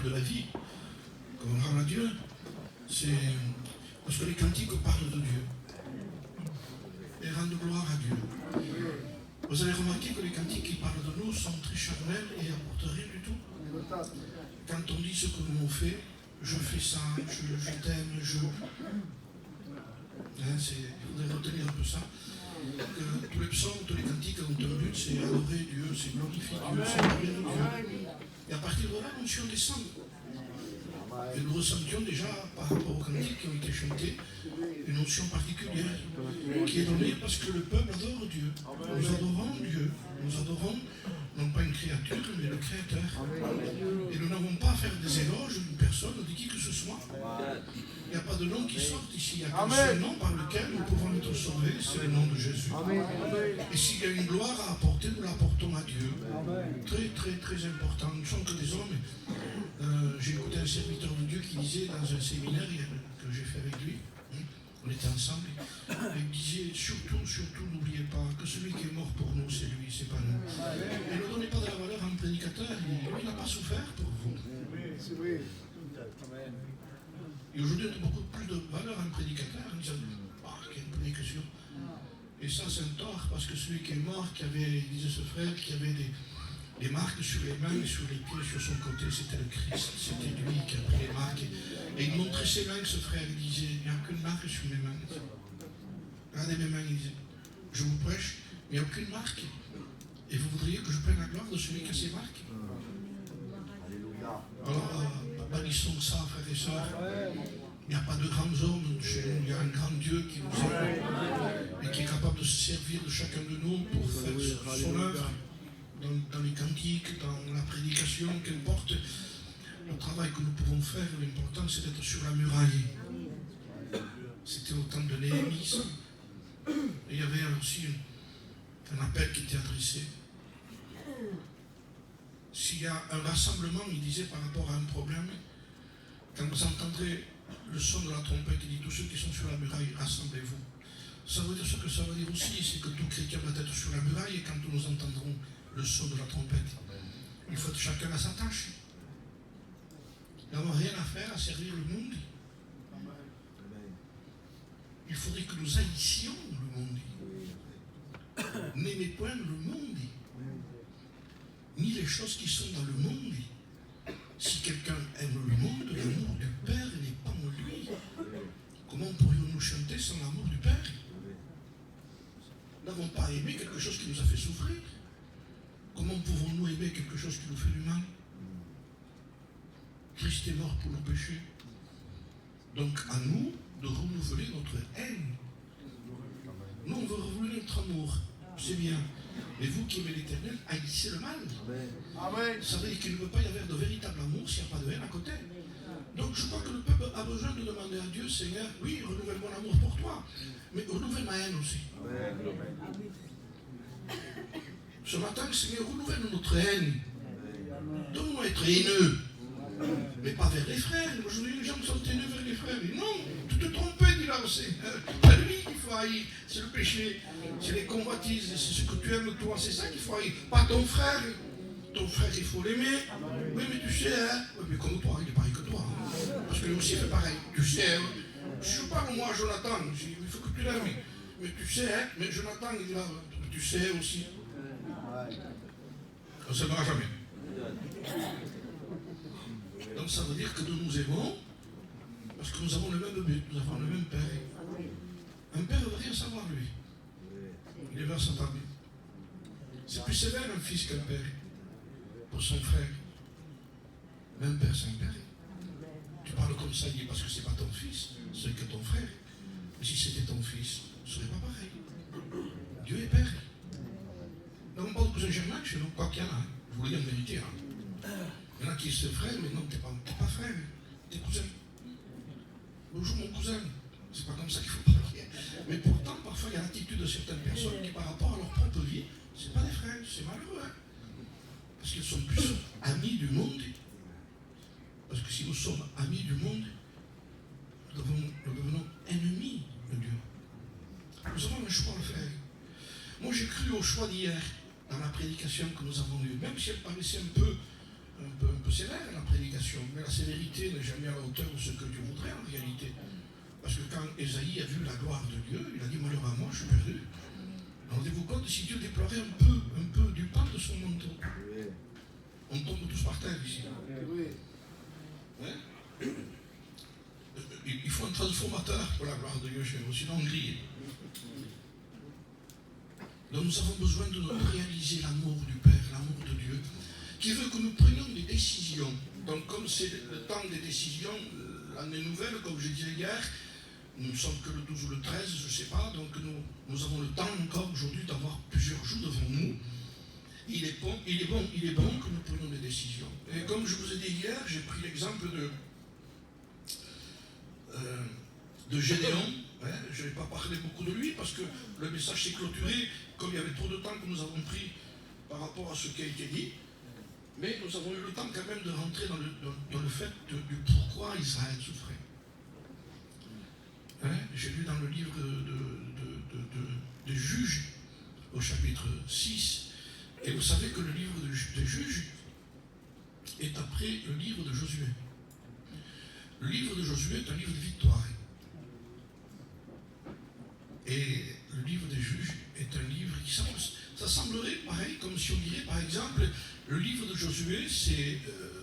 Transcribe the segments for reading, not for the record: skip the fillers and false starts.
de la vie, qu'on rend à Dieu, c'est parce que les cantiques parlent de Dieu et rendent gloire à Dieu. Vous avez remarqué que les cantiques qui parlent de nous sont très charnels et n'apportent rien du tout. Quand on dit ce que nous on fait, je fais ça, je t'aime, il faudrait retenir un peu ça. Que tous les psaumes, tous les cantiques ont un but, c'est adorer Dieu, c'est glorifier Dieu, c'est parler de Dieu. Et à partir de là, l'onction descend. Et nous ressentions déjà, par rapport aux cantiques qui ont été chantés, une onction particulière qui est donnée parce que le peuple adore Dieu. Nous adorons Dieu. Nous adorons non pas une créature, mais le Créateur. Et nous n'avons pas à faire des éloges d'une personne, de qui que ce soit. Il n'y a pas de nom qui sorte ici. Il n'y a qu'un seul nom par lequel nous pouvons être sauvés, c'est le nom de Jésus. Et s'il y a une gloire à apporter, nous l'apportons à Dieu. Très, très, très important. Nous ne sommes que des hommes. J'ai écouté un serviteur de Dieu qui disait dans un séminaire que j'ai fait avec lui, on était ensemble, il disait surtout, n'oubliez pas que celui qui est mort pour nous, c'est lui, c'est pas nous. Et ne donnez pas de la valeur à un prédicateur, lui n'a pas souffert pour vous. Et aujourd'hui, on donne beaucoup plus de valeur à un prédicateur en disant quelle prédication. Et ça, c'est un tort, parce que celui qui est mort, il disait ce frère, qui avait des marques sur les mains et sur les pieds, sur son côté, c'était le Christ, c'était lui qui a pris les marques. Et il montrait ses mains, ce frère, il disait, il n'y a aucune marque sur mes mains. Regardez mes mains, il disait, je vous prêche, mais il n'y a aucune marque. Et vous voudriez que je prenne la gloire de celui qui a ses marques? Alors, bannissons ça, frères et sœurs. Il n'y a pas de grands hommes chez nous, il y a un grand Dieu qui nous aime et qui est capable de se servir de chacun de nous pour faire son œuvre. Dans les cantiques, dans la prédication, qu'importe le travail que nous pouvons faire, l'important c'est d'être sur la muraille. C'était au temps de Néhémie, ça. Et il y avait aussi un appel qui était adressé. S'il y a un rassemblement, il disait par rapport à un problème, quand vous entendrez le son de la trompette, il dit tous ceux qui sont sur la muraille, rassemblez-vous. Ça veut dire ce que ça veut dire aussi, c'est que tout chrétien doit être sur la muraille et quand nous entendrons le son de la trompette, il faut que chacun à sa tâche. Nous n'avons rien à faire à servir le monde. Il faudrait que nous haïssions le monde. N'aimez point le monde, ni les choses qui sont dans le monde. Si quelqu'un aime le monde, l'amour du Père n'est pas en lui. Comment pourrions-nous chanter sans l'amour du Père? Nous n'avons pas aimé quelque chose qui nous a fait souffrir. Comment pouvons-nous aimer quelque chose qui nous fait du mal? Christ est mort pour nos péchés. Donc à nous de renouveler notre haine. Nous, on veut renouveler notre amour. C'est bien. Mais vous qui aimez l'Éternel, haïssez le mal. Amen. Ça veut dire qu'il ne peut pas y avoir de véritable amour s'il n'y a pas de haine à côté. Donc je crois que le peuple a besoin de demander à Dieu, Seigneur, oui, renouvelle mon amour pour toi, mais renouvelle ma haine aussi. Amen. Ce matin, Seigneur, renouvelle notre haine. Donne-nous être haineux, mais pas vers les frères. Aujourd'hui, les gens sont haineux vers les frères. Et non, tu te trompes, dit là, c'est lui qu'il faut haïr. C'est le péché, c'est les convoitises, c'est ce que tu aimes toi, c'est ça qu'il faut haïr. Pas ton frère. Ton frère, il faut l'aimer. Oui, mais tu sais, hein. Oui, mais comme toi, il est pareil que toi. Hein. Parce que lui aussi, il fait pareil. Tu sais, hein. Je parle, moi, Jonathan. Il faut que tu l'aimes. Mais tu sais, hein. Mais Jonathan, il dit là, tu sais aussi. On ne s'aimera jamais. Donc ça veut dire que nous nous aimons parce que nous avons le même but, nous avons le même Père. Un père ne veut rien savoir, lui. Il est vers sa famille. C'est plus sévère un fils qu'un père pour son frère. Même père, c'est un père. Tu parles comme ça, il dit parce que c'est pas ton fils, c'est que ton frère. Mais si c'était ton fils, ce serait pas pareil. Dieu est père. Nous n'avons pas de cousin germain chez nous, quoi qu'il y en a. Je vous le dis en vérité. Hein. Il y en a qui sont frères, mais non, t'es pas frère, t'es cousin. Bonjour mon cousin. C'est pas comme ça qu'il faut parler. Mais pourtant, parfois, il y a l'attitude de certaines personnes qui, par rapport à leur propre vie, c'est pas des frères, c'est malheureux. Hein. Parce qu'ils sont plus amis du monde. Parce que si nous sommes amis du monde, nous devenons ennemis de Dieu. Nous avons un choix à faire. Moi, j'ai cru au choix d'hier, dans la prédication que nous avons eue, même si elle paraissait un peu sévère, la prédication, mais sévérité n'est jamais à la hauteur de ce que Dieu voudrait en réalité. Parce que quand Ésaïe a vu la gloire de Dieu, il a dit malheur à moi, je suis perdu. Rendez-vous compte si Dieu déplorait un peu du pan de son manteau. On tombe tous par terre ici. Hein? Il faut un transformateur pour la gloire de Dieu chez nous, sinon on grille. Donc nous avons besoin de réaliser l'amour du Père, l'amour de Dieu, qui veut que nous prenions des décisions. Donc comme c'est le temps des décisions, l'année nouvelle, comme je disais hier, nous ne sommes que le 12 ou le 13, je ne sais pas, donc nous avons le temps encore aujourd'hui d'avoir plusieurs jours devant nous. Il est bon que nous prenions des décisions. Et comme je vous ai dit hier, j'ai pris l'exemple de Gédéon. Hein, je ne vais pas parler beaucoup de lui parce que le message s'est clôturé, comme il y avait trop de temps que nous avons pris par rapport à ce qui a été dit. Mais nous avons eu le temps quand même de rentrer dans le fait du pourquoi Israël souffrait. Hein, j'ai lu dans le livre de Juges, au chapitre 6, et vous savez que le livre de Juges est après le livre de Josué. Le livre de Josué est un livre de victoire. Et le livre des Juges est un livre qui ça semblerait pareil, comme si on dirait par exemple, le livre de Josué, c'est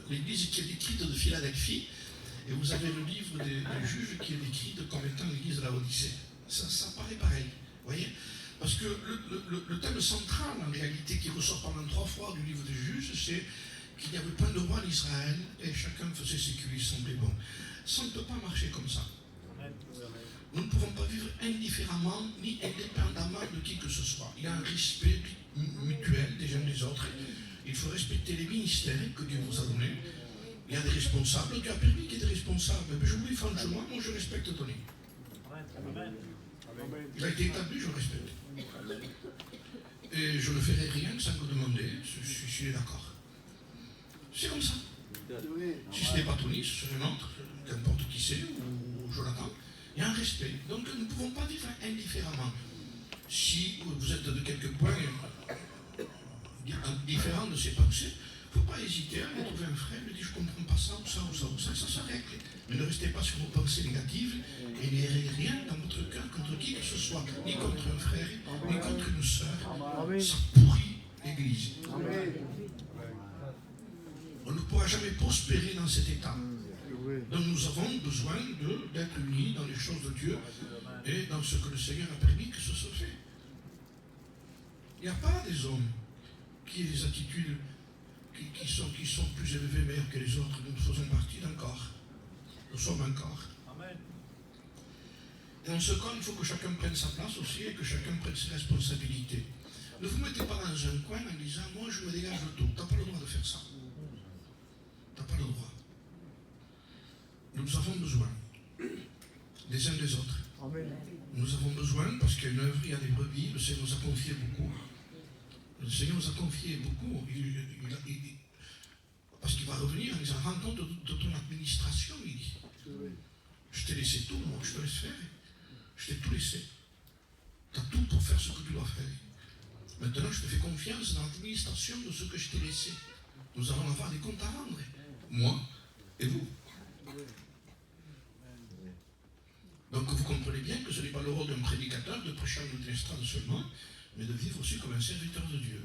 l'église qui est décrite de Philadelphie, et vous avez le livre des Juges qui est décrit comme étant l'église de la Odyssée. Ça paraît pareil, vous voyez? Parce que le thème central en réalité qui ressort pendant 3 fois du livre des Juges, c'est qu'il n'y avait pas de roi d'Israël et chacun faisait ce qui lui semblait bon. Ça ne peut pas marcher comme ça. Nous ne pouvons pas vivre indifféremment ni indépendamment de qui que ce soit. Il y a un respect mutuel des uns des autres. Il faut respecter les ministères que Dieu vous a donnés. Il y a des responsables, Dieu a permis qu'il y ait des responsables. Mais je vous dis franchement, moi je respecte Tony. Il a été établi, je le respecte. Et je ne ferai rien sans vous demander si je suis d'accord. C'est comme ça. Si ce n'est pas Tony, ce serait un autre, qu'importe qui c'est, ou Jonathan. Il y a un respect. Donc nous ne pouvons pas vivre indifféremment. Si vous êtes de quelque point différent de ses pensées, il ne faut pas hésiter à aller trouver un frère, lui dire je ne comprends pas ça ou ça ou ça ou ça, ça se règle. Mais ne restez pas sur vos pensées négatives et n'ayez rien dans votre cœur contre qui que ce soit, ni contre un frère, ni contre une sœur. Ça pourrit l'Église. On ne pourra jamais prospérer dans cet état. Donc nous avons besoin d'être unis dans les choses de Dieu et dans ce que le Seigneur a permis que ce soit fait. Il n'y a pas des hommes qui aient des attitudes qui sont plus élevées, meilleures que les autres. Nous faisons partie d'un corps. Nous sommes un corps. Et dans ce corps, il faut que chacun prenne sa place aussi et que chacun prenne ses responsabilités. Ne vous mettez pas dans un coin en disant « moi je me dégage de tout ». Tu n'as pas le droit de faire ça. Tu n'as pas le droit. Nous avons besoin des uns des autres. Amen. Nous avons besoin, parce qu'il y a une œuvre, il y a des brebis, le Seigneur nous a confié beaucoup. Le Seigneur nous a confié beaucoup. Parce qu'il va revenir en disant, rends compte de ton administration, il dit. Je t'ai laissé tout, moi, je te laisse faire. Je t'ai tout laissé. Tu as tout pour faire ce que tu dois faire. Maintenant, je te fais confiance dans l'administration de ce que je t'ai laissé. Nous allons avoir des comptes à rendre. Moi et vous. Donc vous comprenez bien que ce n'est pas le rôle d'un prédicateur de prêcher en l'estrade seulement, mais de vivre aussi comme un serviteur de Dieu.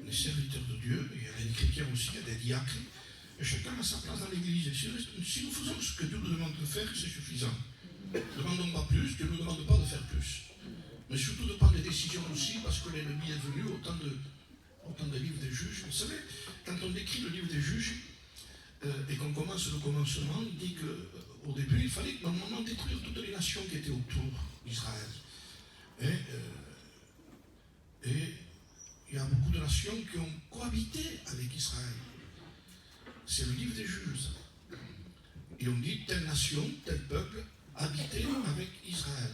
Les serviteurs de Dieu, il y a des chrétiens aussi, il y a des diacres, et chacun a sa place dans l'Église. Et si nous faisons ce que Dieu nous demande de faire, c'est suffisant. Ne demandons pas plus, Dieu ne nous demande pas de faire plus. Mais surtout de prendre des décisions aussi, parce que l'ennemi est venu au temps de livre des juges. Vous savez, quand on décrit le livre des juges, et qu'on commence le commencement, il dit qu'au début, il fallait normalement détruire toutes les nations qui étaient autour d'Israël. Et il y a beaucoup de nations qui ont cohabité avec Israël. C'est le livre des juges. Et on dit telle nation, tel peuple habitait avec Israël.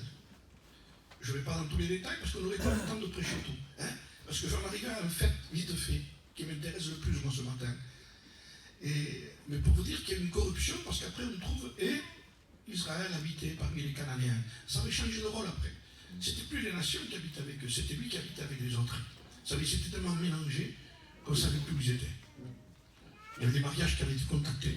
Je ne vais pas dans tous les détails parce qu'on n'aurait pas le temps de prêcher tout. Hein? Parce que j'en arrive à un fait vite fait qui m'intéresse le plus moi ce matin. Mais pour vous dire qu'il y a une corruption, parce qu'après on trouve Israël habitait parmi les Cananéens. Ça avait changé de rôle après. C'était plus les nations qui habitaient avec eux, c'était lui qui habitait avec les autres. Vous savez, c'était tellement mélangé qu'on ne savait plus où ils étaient. Il y avait des mariages qui avaient été contactés.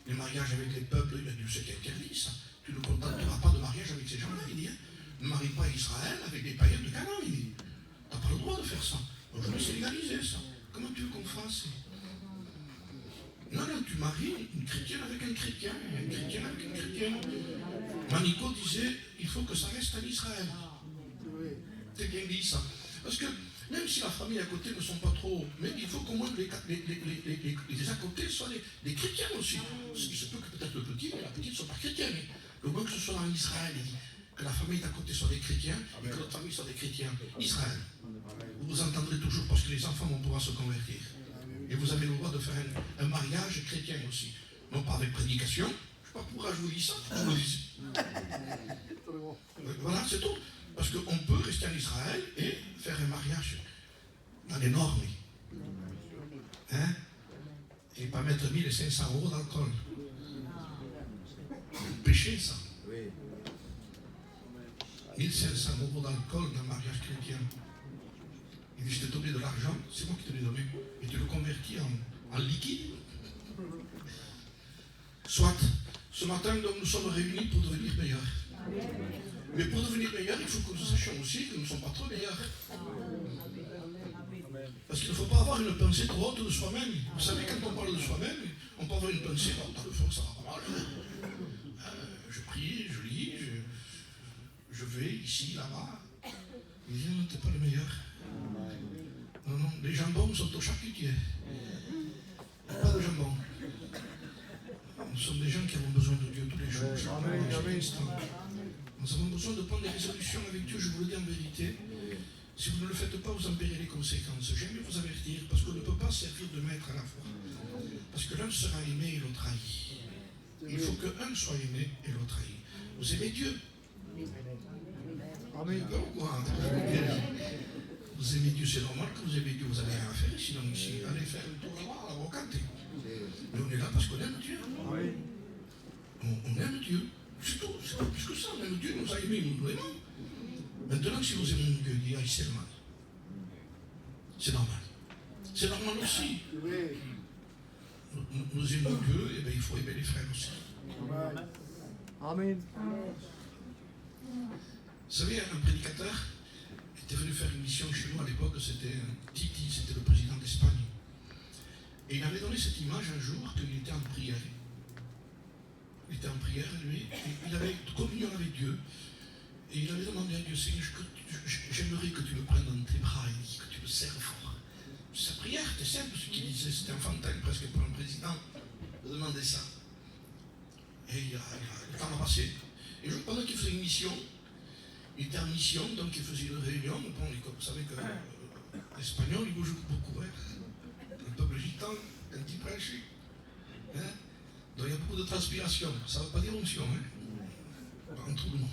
Les mariages avec les peuples, il y a Dieu, c'est interdit ça. Tu ne contenteras pas de mariage avec ces gens-là, il dit. Hein. Ne marie pas Israël avec des païens de Canaan, il dit. Tu n'as pas le droit de faire ça. Aujourd'hui, c'est légalisé ça. Comment tu veux qu'on fasse? Non, non, tu maries une chrétienne avec un chrétien, un chrétien avec un chrétien. Manico disait, il faut que ça reste en Israël. C'est bien dit ça. Parce que même si la famille à côté ne sont pas trop, mais il faut qu'au moins les à côté soient des chrétiens aussi. Il se peut que peut-être le petit et la petite ne soient pas chrétiens, mais au moins que ce soit en Israël, que la famille d'à côté soit des chrétiens et que l'autre famille soit des chrétiens. Israël. Vous entendrez toujours parce que les enfants vont pouvoir se convertir. Et vous avez le droit de faire un mariage chrétien aussi. Non pas avec prédication. Je ne sais pas pourquoi je vous dis ça. Voilà, c'est tout. Parce qu'on peut rester en Israël et faire un mariage dans les normes. Hein? Et pas mettre 1500 € d'alcool. C'est péché ça. 1500 € d'alcool dans le mariage chrétien. Il dit, je t'ai donné de l'argent, c'est moi qui te l'ai donné. Et tu le convertis en liquide. Soit, ce matin, donc, nous sommes réunis pour devenir meilleurs. Mais pour devenir meilleurs, il faut que nous sachions aussi que nous ne sommes pas trop meilleurs. Parce qu'il ne faut pas avoir une pensée trop haute de soi-même. Vous savez, quand on parle de soi-même, on peut avoir une pensée, dans le fond, ça va pas mal. Je prie, je lis, je vais ici, là-bas. Il dit, non, tu n'es pas le meilleur. Non, non, les jambons sont au charcutier. Pas de jambon. Nous sommes des gens qui avons besoin de Dieu tous les jours. Nous avons besoin de prendre des résolutions avec Dieu, je vous le dis en vérité. Si vous ne le faites pas, vous en paierez les conséquences. J'aime mieux vous avertir, parce qu'on ne peut pas servir de maître à la fois. Parce que l'un sera aimé et l'autre haï. Il faut qu'un soit aimé et l'autre haï. Vous aimez Dieu. Amen. Vous aimez Dieu, c'est normal que vous aimez Dieu, vous n'avez rien à faire, sinon ici, allez faire le tour là-bas, à la brocante. Mais on est là parce qu'on aime Dieu. On aime Dieu. C'est tout, c'est pas plus que ça. Même Dieu nous a aimés, nous l'aimons. Maintenant, si nous aimons Dieu, il y a ici le mal. C'est normal. C'est normal aussi. Nous aimons Dieu, et bien il faut aimer les frères aussi. Amen. Vous savez, un prédicateur était venu faire une mission chez nous à l'époque, c'était Titi, c'était le président d'Espagne. Et il avait donné cette image un jour qu'il était en prière. Il était en prière, lui, et il avait communion avec Dieu. Et il avait demandé à Dieu, Seigneur, j'aimerais que tu me prennes dans tes bras et que tu me serres fort. Sa prière était simple, ce qu'il disait, c'était enfantin presque pour un président de demander ça. Et le temps a passé. Et pendant qu'il faisait une mission, il était en mission, donc il faisait une réunion. Bon, vous savez que l'espagnol, il bouge beaucoup. Hein. Le peuple gitan, quand il prêche, hein. Donc il y a beaucoup de transpiration. Ça ne veut pas dire onction, hein. En tout le monde.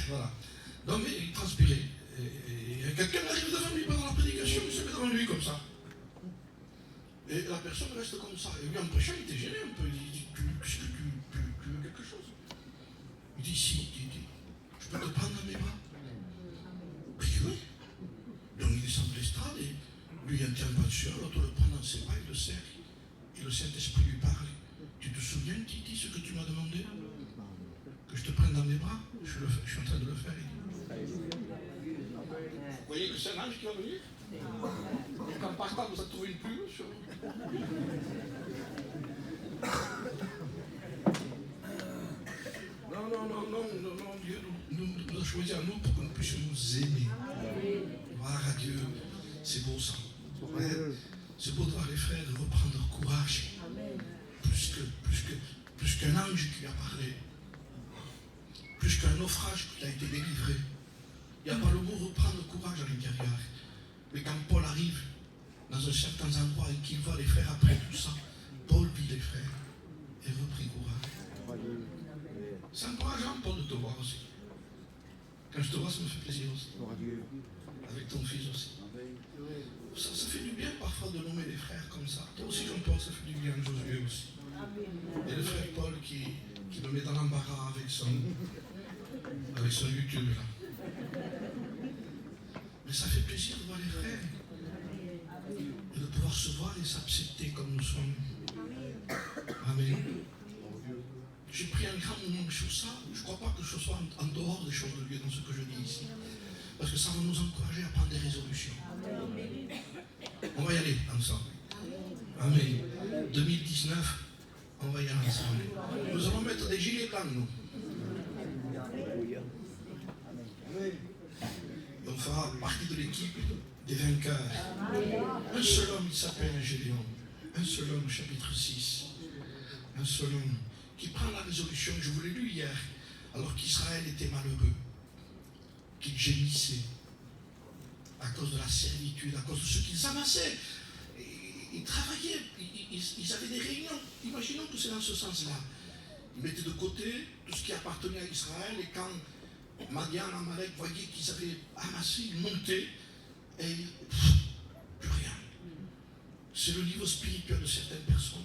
Voilà. Donc mais il transpirait. Et quelqu'un arrive devant lui pendant la prédication, il se met devant lui comme ça. Et la personne reste comme ça. Et lui, en prêchant, il était gêné un peu. Il dit, est-ce que tu veux quelque chose? Il dit, si, je peux te prendre dans mes bras? Il dit, oui. Donc il descend de l'estrade et lui, il ne tient pas dessus, l'autre le prend dans ses bras, il le serre. Et le Saint-Esprit lui parle. Tu te souviens, Titi, ce que tu m'as demandé? Que je te prenne dans mes bras? Je suis en train de le faire. Vous voyez que c'est un ange qui va venir? Et qu'en partant, vous avez trouvé une plume sur vous. Non, Dieu nous a choisi à nous pour que nous puissions nous aimer. Voir à Dieu, c'est beau ça. Ouais. C'est beau de voir les frères reprendre courage. Plus qu'un ange qui lui a parlé. Plus qu'un naufrage qui a été délivré. Il n'y a pas le mot reprendre courage à l'intérieur. Mais quand Paul arrive dans un certain endroit et qu'il voit les frères après tout ça, Paul vit les frères et reprit courage. C'est encourageant, Paul, de te voir aussi. Quand je te vois, ça me fait plaisir aussi. Avec ton fils aussi. Ça fait du bien parfois de nommer les frères comme ça. Toi aussi, Jean-Paul, ça fait du bien, Josué aussi. Et le frère Paul qui me met dans l'embarras avec son YouTube là. Mais ça fait plaisir de voir les frères. Et de pouvoir se voir et s'accepter comme nous sommes. Amen. pris un grand moment sur ça. Je ne crois pas que ce soit en dehors des choses de Dieu dans ce que je dis ici. Parce que ça va nous encourager à prendre des résolutions. On va y aller ensemble. Amen. 2019, on va y aller ensemble. Nous allons mettre des gilets blancs, nous. Et on fera partie de l'équipe des vainqueurs. Un seul homme, il s'appelle Gédéon. Un seul homme, chapitre 6. Un seul homme qui prend la résolution, je vous l'ai lu hier, alors qu'Israël était malheureux, qu'il gémissait à cause de la servitude, à cause de ce qu'ils amassaient. Ils travaillaient, ils avaient des réunions. Imaginons que c'est dans ce sens-là. Ils mettaient de côté tout ce qui appartenait à Israël, et quand Madian, Amalek voyaient qu'ils avaient amassé, ils montaient et plus rien. C'est le niveau spirituel de certaines personnes.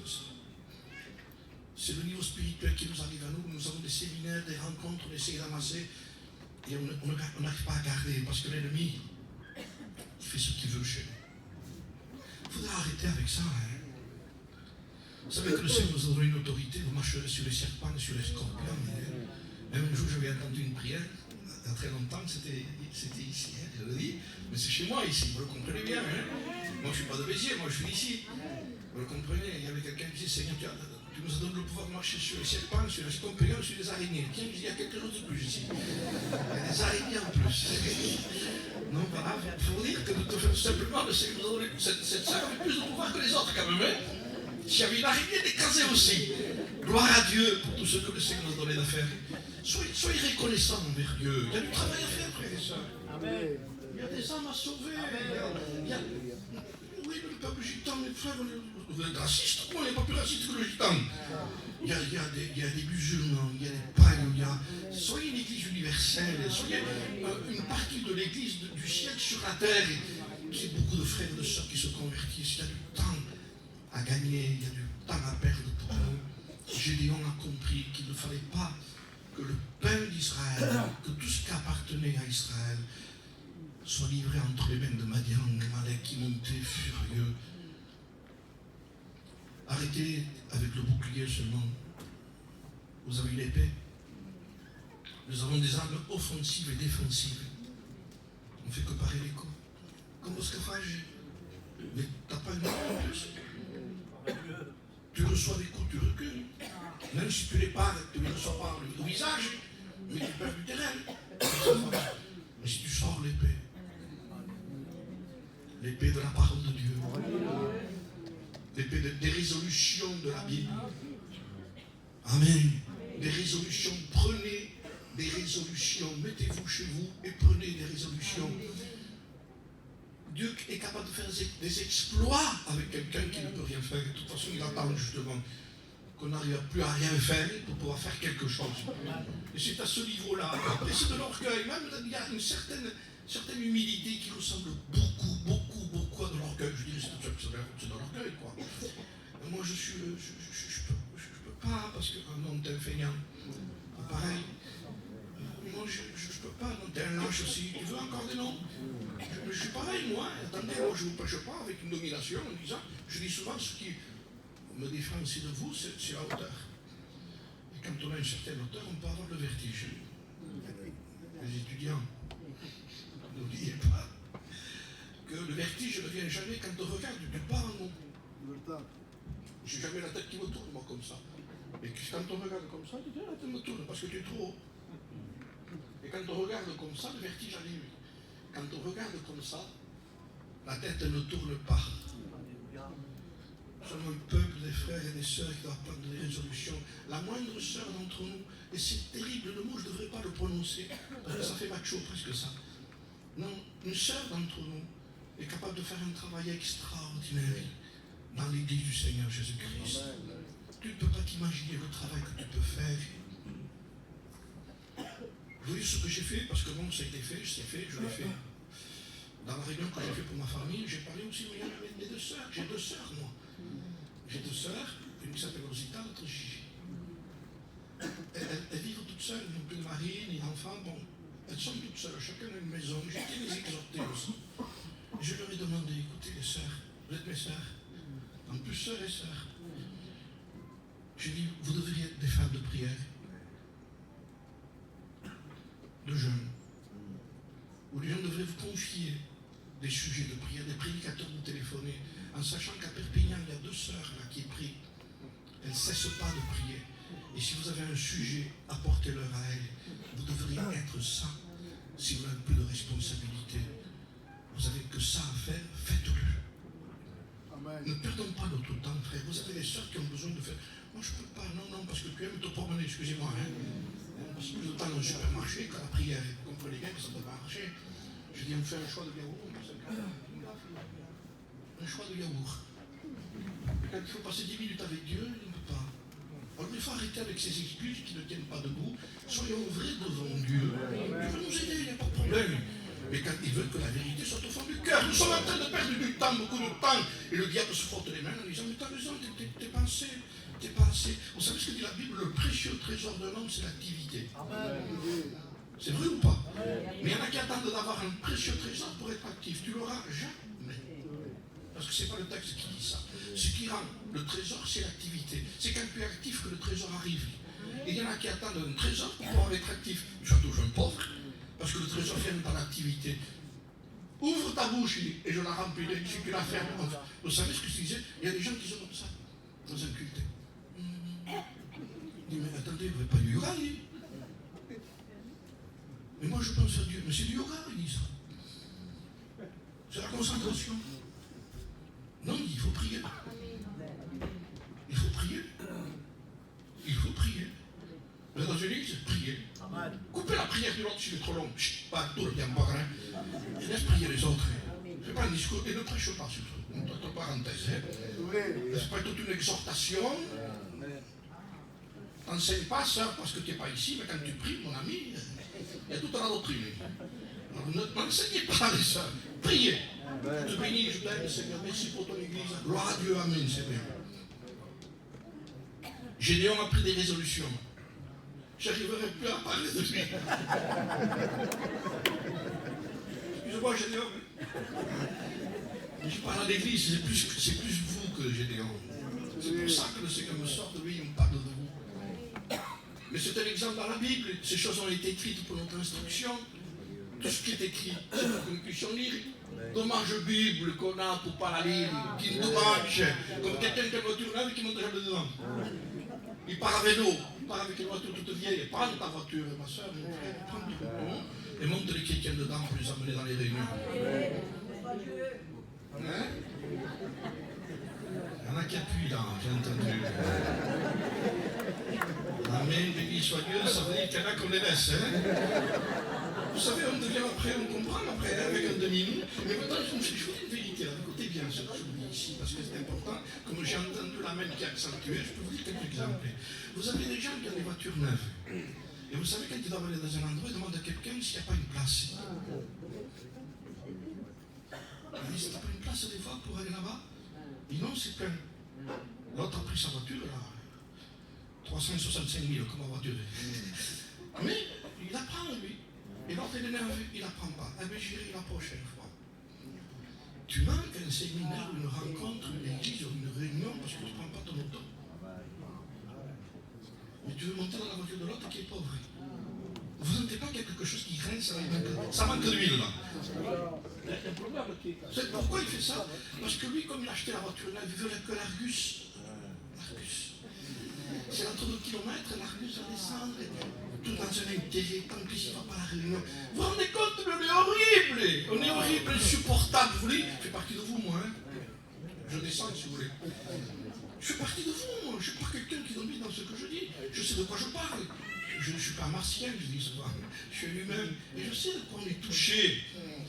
C'est le niveau spirituel qui nous arrive à nous. Nous avons des séminaires, des rencontres, on essaie d'amasser et on n'arrive pas à garder parce que l'ennemi, il fait ce qu'il veut chez nous. Il faudra arrêter avec ça. Hein. Vous savez que le Seigneur nous a donné une autorité, vous marcherez sur les serpents et sur les scorpions. Même un jour, j'avais entendu une prière, il y a très longtemps, c'était ici, hein, je le dis, mais c'est chez moi ici, vous le comprenez bien. Hein. Moi, je ne suis pas de Béziers, moi, je suis ici. Vous le comprenez, il y avait quelqu'un qui disait, Seigneur, tu nous as donné le pouvoir de marcher sur les serpents, sur les scorpions, sur les araignées. Tiens, il y a quelque chose de plus ici. Il y a des araignées en plus. Non, voilà, il faut dire que tout simplement, le Seigneur nous a donné ça avait plus de pouvoir que les autres, quand même. Hein. S'il y avait une araignée d'écraser aussi. Gloire à Dieu pour tout ce que le Seigneur nous a donné d'affaire. Soyez reconnaissants envers Dieu. Il y a du travail à faire, frères et sœurs. Il y a des âmes à sauver. Oui, mais le peuple gitan, mes frères, vous êtes racistes. Moi, on n'est pas plus raciste que le gitan. Il y a des musulmans, il y a des païens. Soyez une église universelle. Soyez une partie de l'église du ciel sur la terre. Il y a beaucoup de frères et de sœurs qui se convertissent. Il y a du temps à gagner, il y a du temps à perdre pour nous. Gédéon a compris qu'il ne fallait pas que le pain d'Israël, que tout ce qui appartenait à Israël, soit livré entre les mains de Madian et Amalek qui montaient furieux. Arrêtez avec le bouclier seulement. Vous avez une épée. Nous avons des armes offensives et défensives. On ne fait que parer les coups. Comme au scaphandre. Mais tu n'as pas une arme en plus. Tu reçois des coups, tu recules. Même si tu les pares, tu ne reçois pas au visage, mais tu perds du terrain. Mais si tu sors l'épée de la parole de Dieu, l'épée des résolutions de la Bible. Amen. Des résolutions, prenez des résolutions, mettez-vous chez vous et prenez des résolutions. Dieu est capable de faire des exploits avec quelqu'un qui ne peut rien faire. De toute façon, il attend justement qu'on n'arrive plus à rien faire pour pouvoir faire quelque chose. Et c'est à ce niveau-là. Après, c'est de l'orgueil. Même il y a une certaine humilité qui ressemble beaucoup à de l'orgueil. Je dirais c'est de l'orgueil, quoi. Et moi, je peux pas, parce que non, t'es un feignant. Pareil. Moi, je peux pas, non, t'es un lâche aussi. Tu veux encore des noms? Je suis pareil, moi. Attendez, moi, je ne vous prêche pas avec une domination en disant, je dis souvent, ce qui me différencie de vous, c'est la hauteur. Et quand on a une certaine hauteur, on peut avoir le vertige. Les étudiants, n'oubliez pas que le vertige ne vient jamais quand on regarde du bas en haut. Je n'ai jamais la tête qui me tourne, moi, comme ça. Et quand on regarde comme ça, tu dis, la tête me tourne parce que tu es trop haut. Et quand on regarde comme ça, le vertige arrive. Quand on regarde comme ça, la tête ne tourne pas. Nous sommes un peuple des frères et des sœurs qui doivent prendre des résolutions. La moindre sœur d'entre nous, et c'est terrible, le mot je ne devrais pas le prononcer, parce que ça fait macho presque ça. Non, une sœur d'entre nous est capable de faire un travail extraordinaire dans l'église du Seigneur Jésus-Christ. Tu ne peux pas t'imaginer le travail que tu peux faire. Vous voyez ce que j'ai fait, parce que bon, ça a été fait, je l'ai fait. Dans la réunion que j'ai fait pour ma famille, j'ai parlé aussi de mes deux sœurs. J'ai deux sœurs, moi. J'ai deux sœurs, une qui s'appelle Rosita, l'autre Gigi. Elles vivent toutes seules, ils n'ont plus de mari, ni d'enfants. Bon, elles sont toutes seules, chacun a une maison. J'ai été les exhorter aussi. Je leur ai demandé, écoutez les sœurs, vous êtes mes sœurs. En plus, sœurs et sœurs. J'ai dit, vous devriez être des femmes de prière. confié des sujets de prière, des prédicateurs vous téléphoner, en sachant qu'à Perpignan, il y a 2 sœurs là qui prient. Elles ne cessent pas de prier. Et si vous avez un sujet, apportez-leur à elles. Vous devriez être ça. Si vous n'avez plus de responsabilité, vous n'avez que ça à faire, faites-le. Ne perdons pas notre temps, frère. Vous avez des sœurs qui ont besoin de faire. Moi, je ne peux pas. Non, non, parce que tu aimes te promener, excusez-moi. On passe plus de temps dans le supermarché qu'à la prière. Vous comprenez bien que ça doit marcher. Je dis, on fait un choix de yaourt. Un choix de yaourt. Quand il faut passer 10 minutes avec Dieu, il ne peut pas. Alors il faut arrêter avec ces excuses qui ne tiennent pas debout. Soyons vrais devant Dieu. Dieu veut nous aider, il n'y a pas de problème. Mais quand il veut que la vérité soit au fond du cœur, nous sommes en train de perdre du temps, beaucoup de temps. Et le diable se frotte les mains en disant, mais t'as raison, t'es pensé. Vous savez ce que dit la Bible? Le précieux trésor de l'homme, c'est l'activité. C'est vrai ou pas? Mais il y en a qui attendent d'avoir un précieux trésor pour être actif. Tu l'auras jamais. Parce que ce n'est pas le texte qui dit ça. Ce qui rend le trésor, c'est l'activité. C'est quand tu es actif que le trésor arrive. Et il y en a qui attendent un trésor pour pouvoir être actif. Surtout un pauvre, parce que le trésor vient dans l'activité. Ouvre ta bouche et je la remplirai. Si tu la fermes. Vous savez ce que je disais? Il y a des gens qui sont comme ça, dans un culte. Il dit, mais attendez, vous n'avez pas du yoga, lui? Mais moi je pense à Dieu. Mais c'est du yoga, il dit ça. C'est la concentration. Non, il faut prier. Il faut prier. Il faut prier. Vous êtes dans une église, priez. Coupez la prière de l'autre si c'est trop long. Pas tout le temps, pas rien. Et laisse prier les autres. C'est pas un discours. Et ne prêche pas sur ça. Entre parenthèses. C'est pas toute une exhortation. T'enseignes pas ça parce que tu n'es pas ici, mais quand tu pries, mon ami, il y a toute la doctrine. Alors n'enseignez pas les ça. Priez. Je te bénis, je t'aime, Seigneur. Merci pour ton église. Gloire à Dieu, amen, Seigneur. Gédéon a pris des résolutions. Je n'arriverai plus à parler de lui. Excusez-moi, Gédéon. Je parle à l'église, c'est plus vous que Gédéon. C'est pour ça que le Seigneur me sort de lui, il me parle de vous. Mais c'est un exemple dans la Bible. Ces choses ont été écrites pour notre instruction. Tout ce qui est écrit, c'est pour que nous puissions lire. Dommage Bible qu'on a pour ne pas la lire. Qui nous dommage. Comme quelqu'un qui a une voiture neuve et qui monte jamais dedans. Il part à vélo. Il part avec une voiture toute vieille. Prends ta voiture, ma soeur, mon frère. Prends du bouton et monte les chrétiens dedans pour les amener dans les réunions. Hein? Il y en a qui appuient là, j'ai entendu. Amen, béni soit Dieu, ça veut dire qu'il y en a qu'on les laisse. Hein? Vous savez, on devient après, on comprend après, avec un demi-minute. Mais maintenant, je vous dis une vérité, écoutez bien ce que je vous dis ici, parce que c'est important. Comme j'ai entendu la main qui est accentuée, je peux vous dire quelques exemples. Vous avez des gens qui ont des voitures neuves. Et vous savez, quand ils doivent aller dans un endroit, ils demandent à quelqu'un s'il n'y a pas une place. Il dit, s'il n'y a pas une place des fois pour aller là-bas? Il dit, non, c'est plein. L'autre a pris sa voiture, là. 365 000 comme voiture. Mais il apprend, lui. Et l'autre est énervé, il n'apprend pas. Eh bien, j'irai la prochaine fois. Tu manques un séminaire, une rencontre, une église ou une réunion parce que tu ne prends pas ton auto. Mais tu veux monter dans la voiture de l'autre qui est pauvre. Vous ne sentez pas qu'il y a quelque chose qui grince? Ça manque d'huile, là. Le problème, c'est pourquoi il fait ça? Parce que lui, comme il a acheté la voiture là, il veut que l'Argus. C'est entre 2 kilomètres, l'Argus va descendre, tout dans un intérêt, tant pis il ne va pas à la réunion. Vous vous rendez compte, mais on est horrible! On est horrible, insupportable, vous voulez? Je fais partie de vous, moi. Hein? Je descends, si vous voulez. Je fais partie de vous, moi. Je ne suis pas quelqu'un qui domine dans ce que je dis. Je sais de quoi je parle. Je ne suis pas martien, je dis souvent. Je suis humain. Et je sais de quoi on est touché.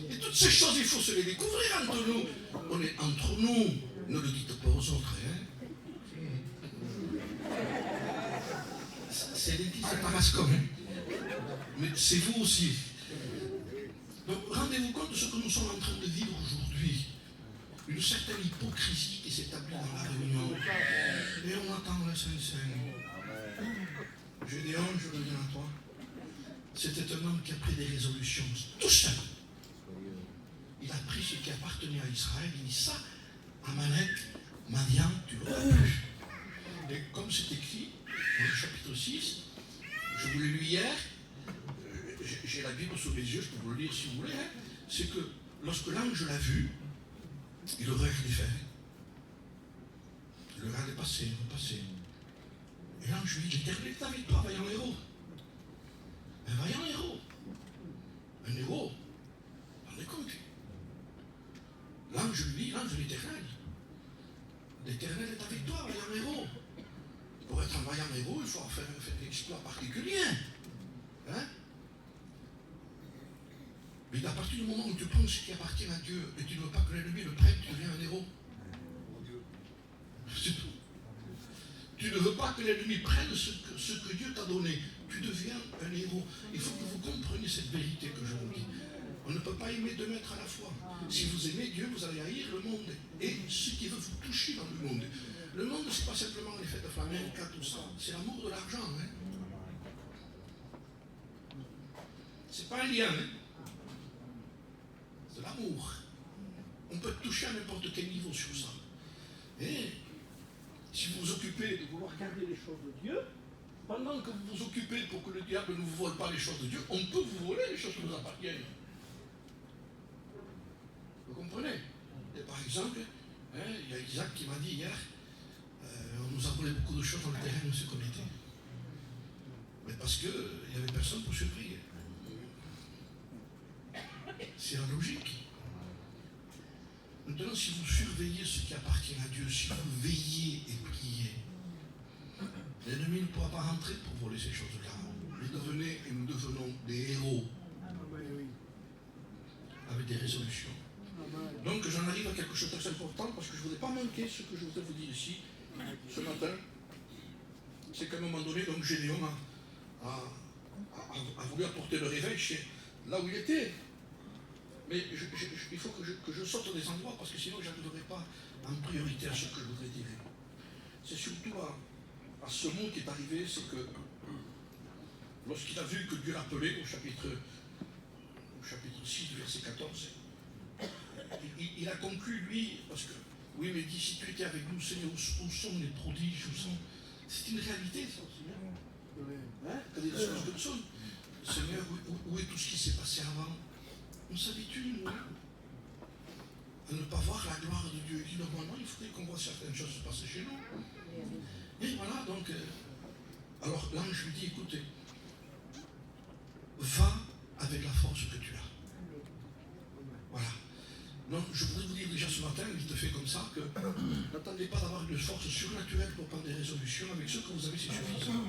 Et toutes ces choses, il faut se les découvrir entre nous. On est entre nous. Ne le dites pas aux autres, hein? C'est l'église, c'est pas Mascom, hein? Mais c'est vous aussi. Donc rendez-vous compte de ce que nous sommes en train de vivre aujourd'hui. Une certaine hypocrisie qui s'établit dans la réunion. Et on attend le Saint-Saint. Gédéon, je reviens à toi. C'était un homme qui a pris des résolutions tout seul. Il a pris ce qui appartenait à Israël. Il dit ça, Amalek, Madian, tu l'auras plus. Et comme c'est écrit dans le chapitre 6, je vous l'ai lu hier, j'ai la Bible sous les yeux, je peux vous le lire si vous voulez. Hein. c'est que lorsque l'ange l'a vu, il aurait rien fait. Il le regardait passer, repasser. Et l'ange lui dit, l'Éternel est avec toi, vaillant héros. Un vaillant héros. Un héros. On est compte. L'ange lui dit, l'ange de l'Éternel. L'Éternel est avec toi, vaillant héros. Pour être un vaillant héros, il faut faire un exploit particulier. Hein? Mais à partir du moment où tu prends ce qui appartient à Dieu et tu ne veux pas que l'ennemi le prenne, tu deviens un héros. C'est tout. Tu ne veux pas que l'ennemi prenne ce que Dieu t'a donné. Tu deviens un héros. Il faut que vous compreniez cette vérité que je vous dis. On ne peut pas aimer deux maîtres à la fois. Si vous aimez Dieu, vous allez haïr le monde et ce qui veut vous toucher dans le monde. Le monde, ce n'est pas simplement les fêtes de flamenca, tout ça. C'est l'amour de l'argent. Hein. C'est pas un lien. Hein. C'est l'amour. On peut toucher à n'importe quel niveau sur ça. Et si vous vous occupez de vouloir garder les choses de Dieu, pendant que vous vous occupez pour que le diable ne vous vole pas les choses de Dieu, on peut vous voler les choses qui nous appartiennent. Vous comprenez? Et par exemple, hein, il y a Isaac qui m'a dit hier, on nous a volé beaucoup de choses dans le terrain de ce qu'on était. Mais parce qu'il n'y avait personne pour surveiller. C'est la logique. Maintenant, si vous surveillez ce qui appartient à Dieu, si vous veillez et priez, l'ennemi ne pourra pas rentrer pour voler ces choses-là. Nous devenons des héros avec des résolutions. Donc j'en arrive à quelque chose de très important parce que je ne voudrais pas manquer ce que je voudrais vous dire ici ce matin. C'est qu'à un moment donné, donc Gédéon a voulu apporter le réveil chez là où il était. Mais il faut que je sorte des endroits parce que sinon je n'arriverai pas en priorité à ce que je voudrais dire. C'est surtout à ce mot qui est arrivé, c'est que lorsqu'il a vu que Dieu l'appelait au chapitre 6, verset 14, il a conclu, lui, parce que, oui, mais dit, si tu étais avec nous, Seigneur, où sont les prodiges, c'est une réalité, ça, Seigneur. Hein? Quand il y a des choses comme ça, Seigneur, où est tout ce qui s'est passé avant? On s'habitue, nous, à ne pas voir la gloire de Dieu. Et normalement, il faudrait qu'on voit certaines choses se passer chez nous. Et voilà, donc, alors l'ange lui dit, écoutez, va avec la force que tu as. Voilà. Donc, je voudrais vous dire déjà ce matin, vite fait comme ça, que n'attendez pas d'avoir une force surnaturelle pour prendre des résolutions. Avec ce que vous avez, c'est suffisant.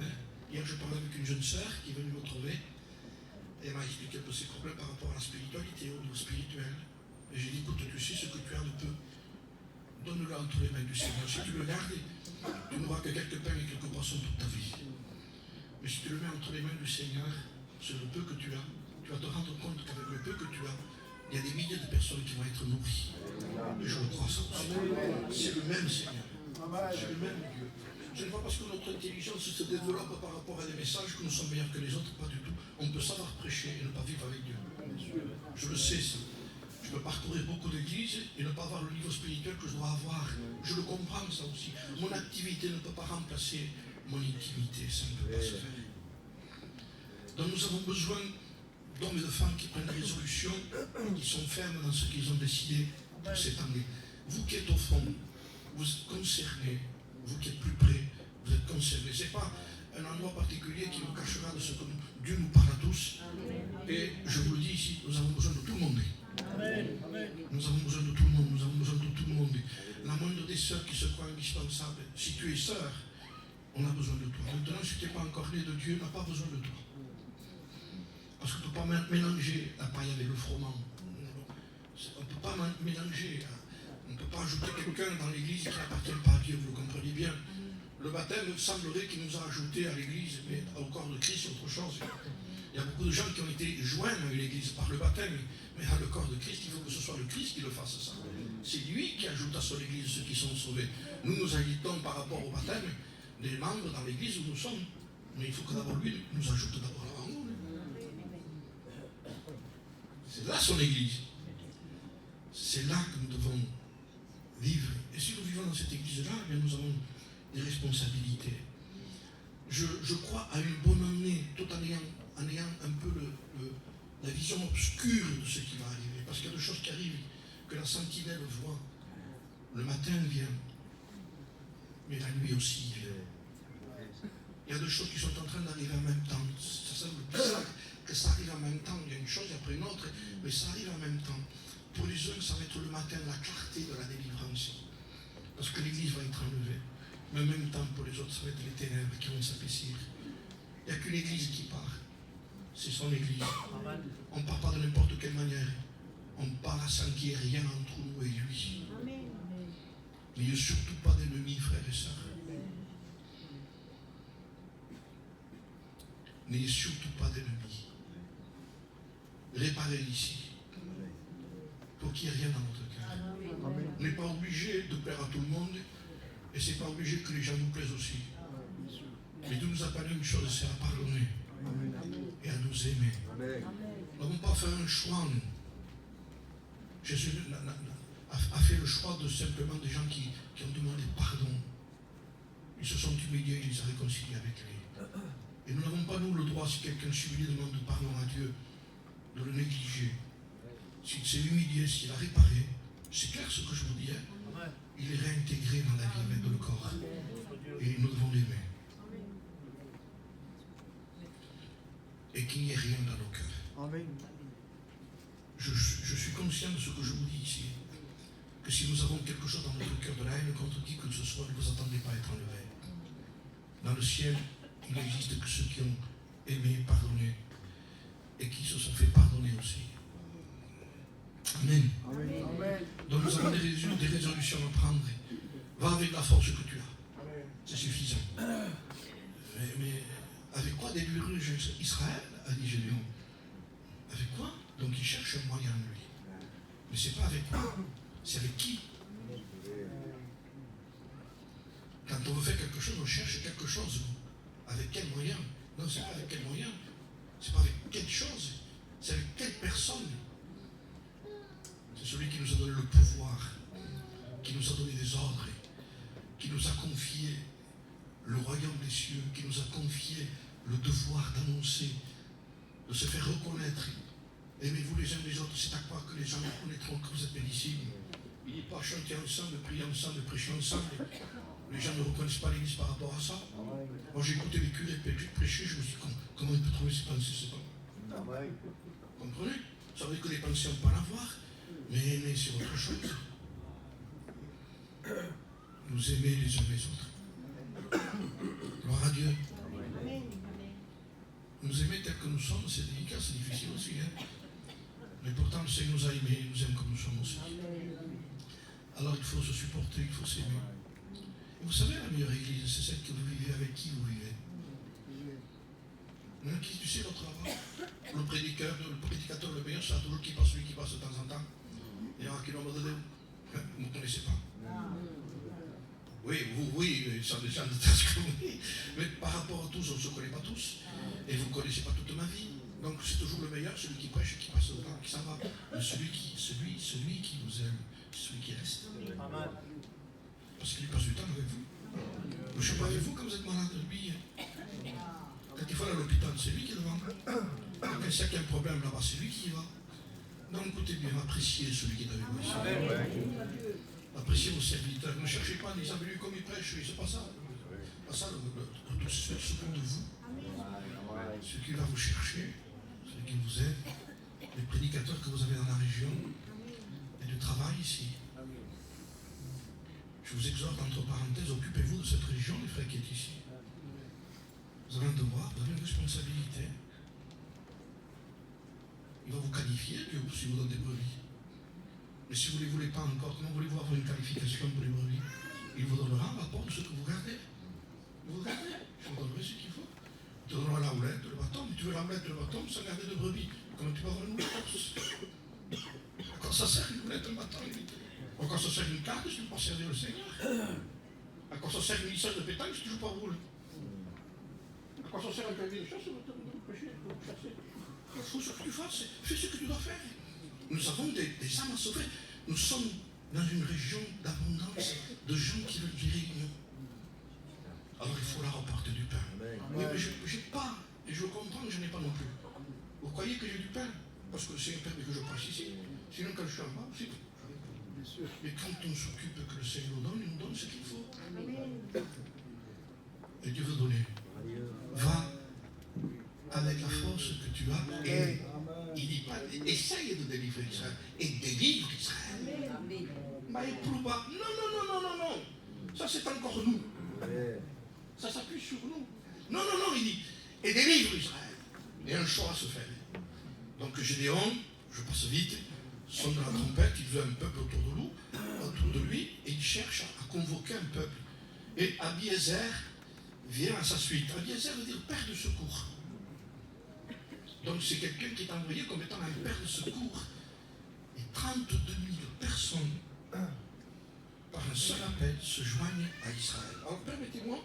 Hein? Hier, je parlais avec une jeune sœur qui est venue me trouver. Et elle m'a expliqué un peu ses problèmes par rapport à la spiritualité, au niveau spirituel. Et j'ai dit, écoute, tu sais ce que tu as de peu. Donne-le entre les mains du Seigneur. Si tu le gardes, tu n'auras que quelques pains et quelques boissons toute ta vie. Mais si tu le mets entre les mains du Seigneur, c'est le peu que tu as, tu vas te rendre compte qu'avec le peu que tu as, il y a des milliers de personnes qui vont être nourries. Et je le crois ça aussi. C'est le même Seigneur. C'est le même Dieu. Ce n'est pas parce que notre intelligence se développe par rapport à des messages que nous sommes meilleurs que les autres, pas du tout. On peut savoir prêcher et ne pas vivre avec Dieu. Je le sais, ça. Je peux parcourir beaucoup d'églises et ne pas avoir le niveau spirituel que je dois avoir. Je le comprends, ça aussi. Mon activité ne peut pas remplacer mon intimité, ça ne peut pas se faire. Donc nous avons besoin d'hommes et de femmes qui prennent des résolutions, qui sont fermes dans ce qu'ils ont décidé pour cette année. Vous qui êtes au fond, vous êtes concernés. Vous qui êtes plus près, vous êtes concernés. Ce n'est pas un endroit particulier qui nous cachera de ce que Dieu nous parle à tous. Et je vous le dis ici, nous avons besoin de tout le monde. Nous avons besoin de tout le monde, nous avons besoin de tout le monde. La moindre des sœurs qui se croit indispensable, si tu es sœur, on a besoin de toi. Maintenant, si tu n'es pas encore né de Dieu, n'a pas besoin de toi. Parce qu'on ne peut pas mélanger la paille avec le froment. On ne peut pas mélanger. On ne peut pas ajouter quelqu'un dans l'église qui n'appartient pas à Dieu, vous le comprenez bien. Le baptême semblerait qu'il nous a ajouté à l'église, mais au corps de Christ, c'est autre chose. Il y a beaucoup de gens qui ont été joints à l'église par le baptême, mais à le corps de Christ, il faut que ce soit le Christ qui le fasse ça. C'est lui qui ajoute à son église ceux qui sont sauvés. Nous nous agitons par rapport au baptême des membres dans l'église où nous sommes, mais il faut que d'abord lui nous ajoute d'abord avant nous. C'est là son église. C'est là que nous devons vivre. Et si nous vivons dans cette église-là, eh bien nous avons des responsabilités. Je crois à une bonne année, tout en ayant un peu la vision obscure de ce qui va arriver. Parce qu'il y a des choses qui arrivent, que la sentinelle voit. Le matin vient, mais la nuit aussi vient. Il y a des choses qui sont en train d'arriver en même temps. Ça semble bizarre que ça arrive en même temps. Il y a une chose après une autre, mais ça arrive en même temps. Pour les uns, ça va être le matin, la clarté de la délivrance. Parce que l'église va être enlevée. Mais en même temps, pour les autres, ça va être les ténèbres qui vont s'épaissir. Il n'y a qu'une église qui part. C'est son église. On ne part pas de n'importe quelle manière. On part sans qu'il n'y ait rien entre nous et lui. N'ayez surtout pas d'ennemis, frères et sœurs. N'ayez surtout pas d'ennemis. Réparez ici. Pour qu'il n'y ait rien dans votre cœur. On n'est pas obligé de plaire à tout le monde. Et ce n'est pas obligé que les gens nous plaisent aussi. Mais Dieu nous a parlé une chose, c'est à pardonner. Et à nous aimer. Nous n'avons pas fait un choix, nous. Jésus a fait le choix de simplement des gens qui ont demandé pardon. Ils se sont humiliés, il les a réconciliés avec lui. Et nous n'avons pas, nous, le droit, si quelqu'un s'humilie demande pardon à Dieu, de le négliger. S'il s'est humilié, s'il a réparé, c'est clair ce que je vous dis, hein? Il est réintégré dans la vie, même dans le corps. Et nous devons l'aimer. Et qu'il n'y ait rien dans nos cœurs. Amen. Je suis conscient de ce que je vous dis ici. Que si nous avons quelque chose dans notre cœur, de la haine contre qui que ce soit, ne vous attendez pas à être enlevé. Dans le ciel, il n'existe que ceux qui ont aimé, pardonné, et qui se sont fait pardonner aussi. Amen. Amen. Donc nous avons des résolutions à prendre. Va avec la force que tu as. C'est suffisant. Mais avec quoi délivrer Israël, a dit Gédéon. Avec quoi? Donc il cherche un moyen, lui. Mais c'est pas avec quoi, c'est avec qui. Quand on veut faire quelque chose, on cherche quelque chose. Avec quel moyen? Non, c'est pas avec quel moyen. C'est pas avec quelle chose. C'est avec quelle personne. C'est celui qui nous a donné le pouvoir, qui nous a donné des ordres, qui nous a confié le royaume des cieux, qui nous a confié le devoir d'annoncer, de se faire reconnaître. Aimez-vous les uns les autres, c'est à quoi que les gens reconnaîtront que vous êtes bénissimes. Il dit pas chanter ensemble, prier ensemble, prêcher ensemble. Les gens ne reconnaissent pas l'église par rapport à ça. Moi j'ai écouté les curés prêcher, je me suis dit comment il peut trouver ces pensées, c'est pas. Vous comprenez? Ça veut dire que les pensées n'ont pas à voir, mais aimer c'est autre chose. Nous aimer les uns les autres. Gloire à Dieu. Nous aimer tel que nous sommes, c'est délicat, c'est difficile aussi. Hein? Mais pourtant, le Seigneur nous a aimés, il nous aime comme nous sommes aussi. Alors il faut se supporter, il faut s'aimer. Vous savez, la meilleure église, c'est celle que vous vivez avec qui vous vivez. Hein, qui, tu sais, notre travail, le prédicateur, le meilleur, c'est toujours celui qui passe de temps en temps. Il y aura qui l'on va donner. Vous ne connaissez pas. Oui, ça descend de ce que oui. Mais par rapport à tous, on ne se connaît pas tous. Et vous ne connaissez pas toute ma vie. Donc c'est toujours le meilleur, celui qui prêche, qui passe dedans, qui s'en va. Mais celui qui vous aime, celui qui reste. Parce qu'il passe du temps avec vous. Je ne suis pas avec vous quand vous êtes malade, lui. Quand il faut aller à l'hôpital, c'est lui qui est devant. Quand il sait qu'il y a un problème là-bas, c'est lui qui y va. Donc écoutez bien, appréciez celui qui est avec vous ici. Appréciez vos serviteurs. Ne cherchez pas, les amis, comme ils prêchent, c'est pas ça. Pas ça, tout s'occupe de vous. Celui qui va vous chercher, celui qui vous aide, les prédicateurs que vous avez dans la région, et du travail ici. Je vous exhorte, entre parenthèses, occupez-vous de cette région, les frères qui est ici. Vous avez un devoir, vous avez une responsabilité. Il va vous qualifier, Dieu, si vous donnez des brebis. Mais si vous ne les voulez pas encore, comment voulez-vous avoir une qualification pour les brebis? Il vous donnera un rapport de ce que vous gardez. Vous gardez, je vous donnerai ce qu'il faut. Il te donnera la houlette, le bâton, mais tu veux la houlette, le bâton, sans garder de brebis. Comment tu peux avoir une houlette? À quoi ça sert une houlette, un bâton? À quoi ça sert une carte si tu ne peux pas servir le Seigneur? À quoi ça sert une licence de pétanque si tu ne joues pas au roule? À quoi ça sert un clavier de chasse si tu ne peux pas chasser? Il faut ce que tu fasses, fais ce que tu dois faire. Nous avons des âmes à sauver. Nous sommes dans une région d'abondance de gens qui veulent du réunion. Alors il faut leur apporter du pain. Oui, mais je n'ai pas, et je comprends que je n'ai pas non plus. Vous croyez que j'ai du pain? parce que le Seigneur permet que je passe ici. Sinon, quand je suis en bas, c'est tout. Mais quand on s'occupe que le Seigneur nous donne, il nous donne ce qu'il faut. Et Dieu veut donner. Va avec la force que tu as. Et il ne dit pas, essaye de délivrer Israël. Et délivre Israël. Non. Ça, c'est encore nous. Ça s'appuie sur nous. Non, il dit, et délivre Israël. Il y a un choix à se faire. Donc Gédéon, je passe vite, sonne la trompette, il veut un peuple autour de lui, et il cherche à convoquer un peuple. Et Abiezer vient à sa suite. Abiezer veut dire père de secours. Donc c'est quelqu'un qui est envoyé comme étant un père de secours. Et 32 000 personnes, par un seul appel, se joignent à Israël. Alors permettez-moi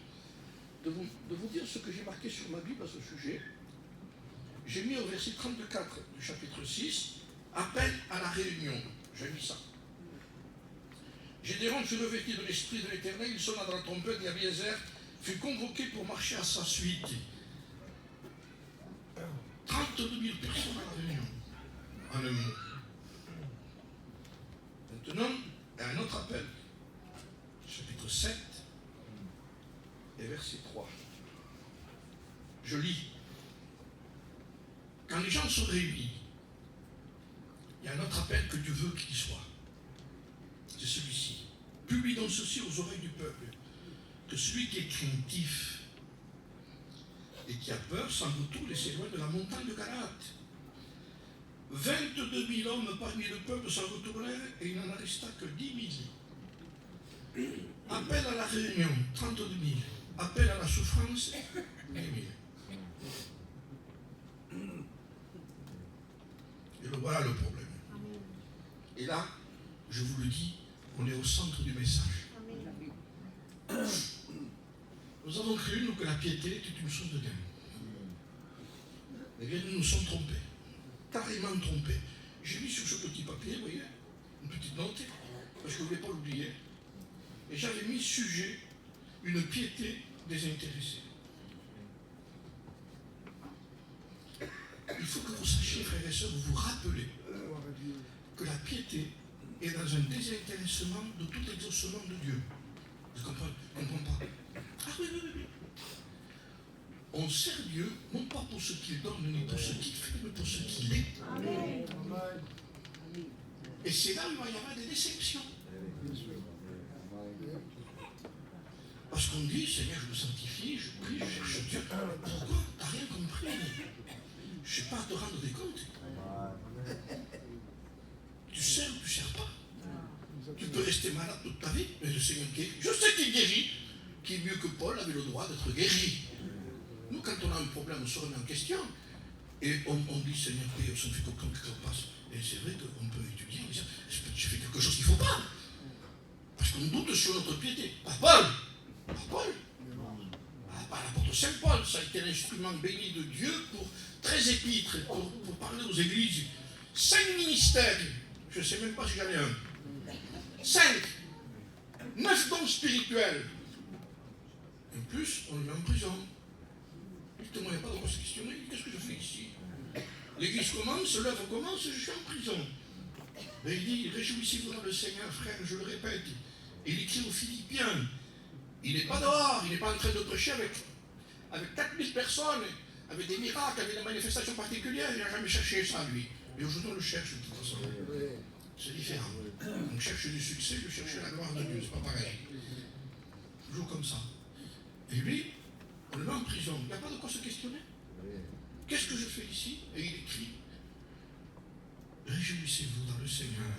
de vous dire ce que j'ai marqué sur ma Bible à ce sujet. J'ai mis au verset 34 du chapitre 6, appel à la réunion. J'ai mis ça. Gédéon fut revêtu de l'esprit de l'Éternel, il sonna dans la trompette et Abiezer fut convoqué pour marcher à sa suite. 32 000 personnes à la réunion. En un mot. Maintenant, il y a un autre appel. Chapitre 7 et verset 3. Je lis. Quand les gens sont réunis, il y a un autre appel que Dieu veut qu'il soit. C'est celui-ci. Publie donc ceci aux oreilles du peuple, que celui qui est craintif et qui a peur s'en retourne et s'éloigne de la montagne de Galaad. 22 000 hommes parmi le peuple s'en retournèrent et il n'en resta que 10 000. Appel à la réunion, 32 000. Appel à la souffrance, 10 000. Et voilà le problème. Et là, je vous le dis, on est au centre du message. Nous avons cru, nous, que la piété était une chose de gain. Eh bien, nous nous sommes trompés. Carrément trompés. J'ai mis sur ce petit papier, vous voyez, une petite note, parce que je ne voulais pas l'oublier. Et j'avais mis sujet, une piété désintéressée. Il faut que vous sachiez, frères et sœurs, vous vous rappelez que la piété est dans un désintéressement de tout exaucement de Dieu. Vous comprenez? On ne comprend pas. Ah oui. On sert Dieu, non pas pour ce qu'il donne, ni pour ce qu'il fait, mais pour ce qu'il est. Amen. Et c'est là où il va y avoir des déceptions. Parce qu'on dit, Seigneur, je me sanctifie, je prie, je cherche Dieu. Pourquoi? Tu n'as rien compris. Je ne sais pas te rendre des comptes. Tu sers ou tu ne sers pas. Tu peux rester malade toute ta vie, mais le Seigneur guérit. Je sais qu'il guérit, qui est mieux que Paul avait le droit d'être guéri. Nous, quand on a un problème, on se remet en question. Et on dit, Seigneur, on se fait comme quelque chose passe. Et c'est vrai qu'on peut étudier, on dit, j'ai fait quelque chose qu'il ne faut pas. Parce qu'on doute sur notre piété. Pas Paul. Pas l'apôtre Saint Paul, ça a été l'instrument béni de Dieu pour 13 épîtres, pour parler aux églises. 5 ministères, je ne sais même pas si j'en ai un. 5. 9 dons spirituels. En plus, on le met en prison. Justement, il n'y a pas de quoi se questionner. Qu'est-ce que je fais ici? L'église commence, l'œuvre commence, je suis en prison. Mais il dit, réjouissez-vous dans le Seigneur, frère, je le répète. Et il écrit aux Philippiens. Il n'est pas dehors, il n'est pas en train de prêcher avec 4000 personnes, avec des miracles, avec des manifestations particulières. Il n'a jamais cherché ça, lui. Et aujourd'hui, on le cherche, de toute façon. C'est différent. On cherche du succès, on cherche la gloire de Dieu, c'est pas pareil. Toujours comme ça. Et lui, on le met en prison. Il n'y a pas de quoi se questionner. Qu'est-ce que je fais ici? Et il écrit, réjouissez-vous dans le Seigneur,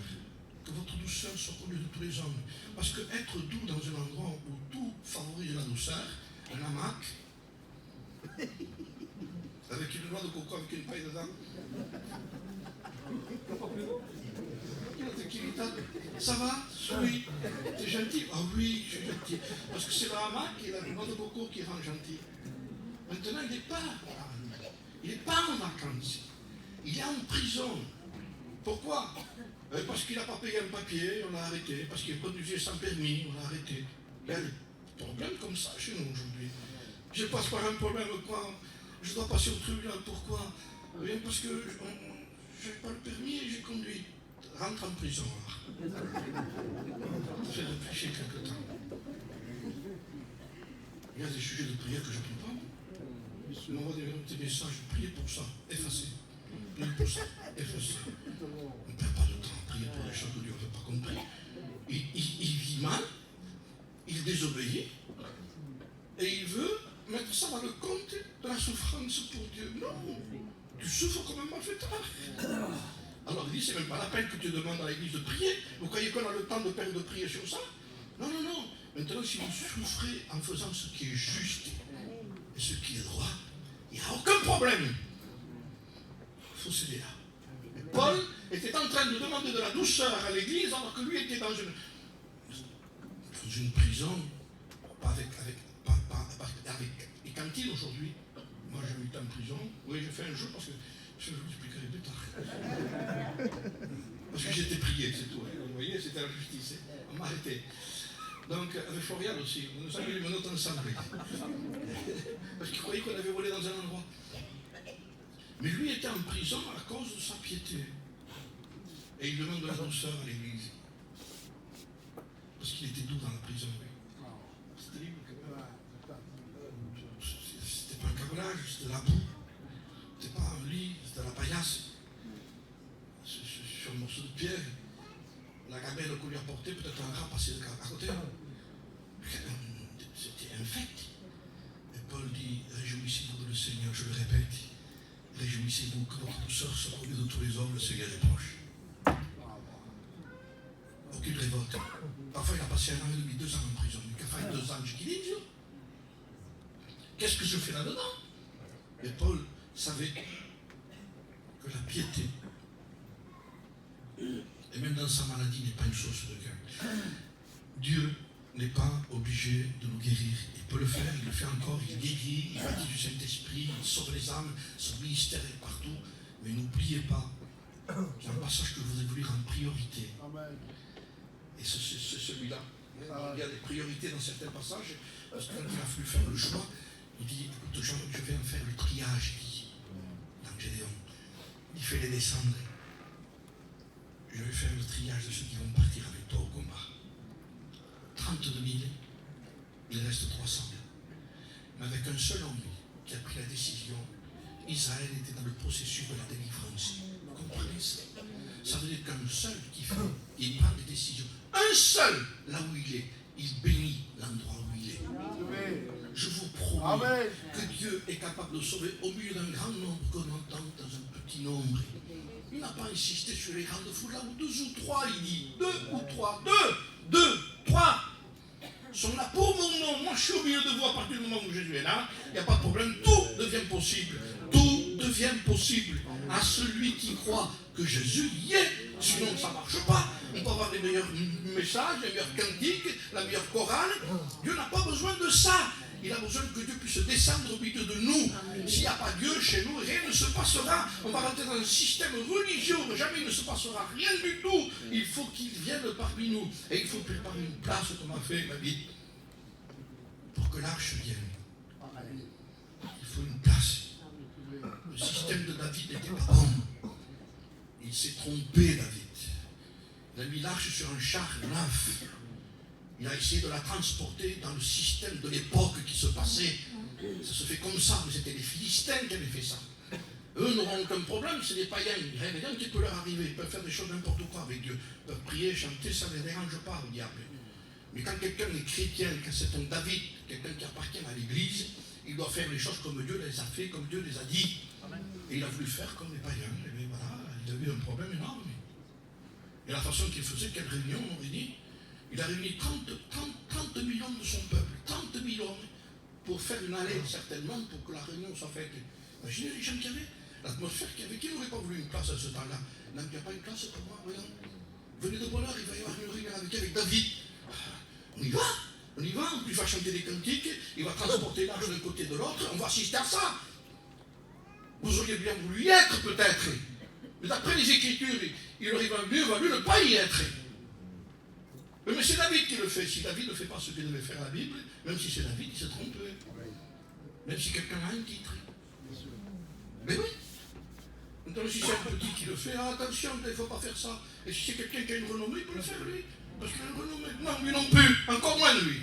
que votre douceur soit connue de tous les hommes. Parce que être doux dans un endroit où tout favorise la douceur, un hamac, avec une noix de coco, avec une paille dedans. Ça va? Oui. T'es gentil? Ah oui, je suis gentil. Parce que c'est le hamac et la noix de coco qui rend gentil. Maintenant, il n'est pas en vacances. Il est en prison. Pourquoi? Parce qu'il n'a pas payé un papier, on l'a arrêté. Parce qu'il conduisait sans permis, on l'a arrêté. Il y a des problèmes comme ça chez nous aujourd'hui. Je passe par un problème, quoi. Je dois passer au tribunal, pourquoi? Bien parce que je n'ai pas le permis et j'ai conduit. Rentre en prison. Fais réfléchir quelque temps. Il y a des sujets de prière que je ne peux pas. Je m'envoie des messages, priez pour ça, effacez. Priez pour ça, effacez. On ne perd pas de temps à prier pour les choses que Dieu n'avait pas compris. Il vit mal, il désobéit, et il veut mettre ça dans le compte de la souffrance pour Dieu. Non, tu souffres comme un malfaiteur. Alors il dit, c'est même pas la peine que tu demandes à l'église de prier. Vous croyez qu'on a le temps de perdre de prier sur ça? Non, non, non. Maintenant, si vous souffrez en faisant ce qui est juste et ce qui est droit, il n'y a aucun problème. Il faut céder là. Et Paul était en train de demander de la douceur à l'église alors que lui était dans une prison, pas avec les cantines aujourd'hui. Moi, j'ai été en prison. Oui, j'ai fait un jour parce que je vous expliquerai plus tard. Parce que j'étais prié, c'est tout. Vous voyez, c'était la justice. On m'a arrêté. Donc, avec Florian aussi, nous avons eu les menottes ensemble. Parce qu'il croyait qu'on avait volé dans un endroit. Mais lui était en prison à cause de sa piété. Et il demande de la douceur à l'église. Parce qu'il était doux dans la prison, oui. C'est terrible. C'était pas un câblage, c'était de la boue. C'était pas un lit, c'était de la paillasse. Sur un morceau de pierre. La gamelle qu'on lui a portée, peut-être un rat passé à côté. C'était infect. Et Paul dit, réjouissez-vous de le Seigneur, je le répète. Réjouissez-vous que votre douceur soit connue de tous les hommes, le Seigneur est proche. Aucune révolte. Parfois, il a passé 1 an et demi, 2 ans en prison. Mais qu'il a fait 2 ans, je dis, qu'est-ce que je fais là-dedans? Et Paul savait que la piété, et même dans sa maladie, n'est pas une source de cœur. Dieu n'est pas obligé de nous guérir. Il peut le faire, il le fait encore, il guérit, il baptise du Saint-Esprit, il sauve les âmes, son ministère est partout. Mais n'oubliez pas, il y a un passage que je voudrais vous lire en priorité. Et c'est celui-là. Il y a des priorités dans certains passages, parce que quand il a fallu faire le choix, il dit, écoute Jean, je vais en faire le triage, il dit, dans Gédéon. Il fait les descendre. Je vais faire le triage de ceux qui vont partir avec toi au combat. 32 000, il reste 300 000. Mais avec un seul homme qui a pris la décision, Israël était dans le processus de la délivrance. Vous comprenez ça? Ça veut dire qu'un seul qui fait, il prend des décisions. Un seul, là où il est, il bénit l'endroit où il est. Je vous promets que Dieu est capable de sauver au milieu d'un grand nombre qu'on entend dans un petit nombre. Il n'a pas insisté sur les grandes foules, là où 2 ou 3, il dit 2 ou 3, 2, 3 sont là pour mon nom. Moi, je suis au milieu de vous à partir du moment où Jésus est là. Il n'y a pas de problème, tout devient possible. Tout devient possible à celui qui croit que Jésus y est. Sinon, ça ne marche pas. On peut avoir les meilleurs messages, les meilleurs cantiques, la meilleure chorale. Dieu n'a pas besoin de ça. Il a besoin que Dieu puisse descendre au milieu de nous. S'il n'y a pas Dieu chez nous, rien ne se passera. On va rentrer dans un système religieux où jamais il ne se passera rien du tout. Il faut qu'il vienne parmi nous. Et il faut préparer une place, comme a fait David, pour que l'arche vienne. Il faut une place. Le système de David n'était pas bon. Il s'est trompé, David. Il a mis l'arche sur un char neuf. Il a essayé de la transporter dans le système de l'époque qui se passait. Ça se fait comme ça, mais c'était les Philistins qui avaient fait ça. Eux n'auront aucun problème, c'est des païens. Il n'y a rien qui peut leur arriver. Ils peuvent faire des choses n'importe quoi avec Dieu. Ils peuvent prier, chanter, ça ne les dérange pas au diable. Mais quand quelqu'un est chrétien, quand c'est un David, quelqu'un qui appartient à l'église, il doit faire les choses comme Dieu les a fait, comme Dieu les a dit. Et il a voulu faire comme les païens. Et bien voilà, il a eu un problème énorme. Et la façon qu'il faisait, quelle réunion, on aurait dit, il a réuni 30 millions de son peuple, 30 millions, pour faire une allée, certainement, pour que la réunion soit faite. Imaginez les gens qu'il y avait, l'atmosphère qu'il y avait. Qui n'aurait pas voulu une place à ce temps-là? Non, il n'y a pas une place pour moi, voyons. Venez de bonne heure, il va y avoir une réunion avec David. On y va, il va chanter des cantiques, il va transporter l'arche d'un côté de l'autre, on va assister à ça. Vous auriez bien voulu y être, peut-être. Mais d'après les Écritures, il aurait mieux valu ne pas y être. Mais c'est David qui le fait. Si David ne fait pas ce que devait faire la Bible, même si c'est David, il se trompe. Même si quelqu'un a un titre. Mais oui. Maintenant, si c'est un petit qui le fait, attention, il ne faut pas faire ça. Et si c'est quelqu'un qui a une renommée, il peut le faire lui. Parce qu'il a une renommée. Non, lui non plus. Encore moins lui.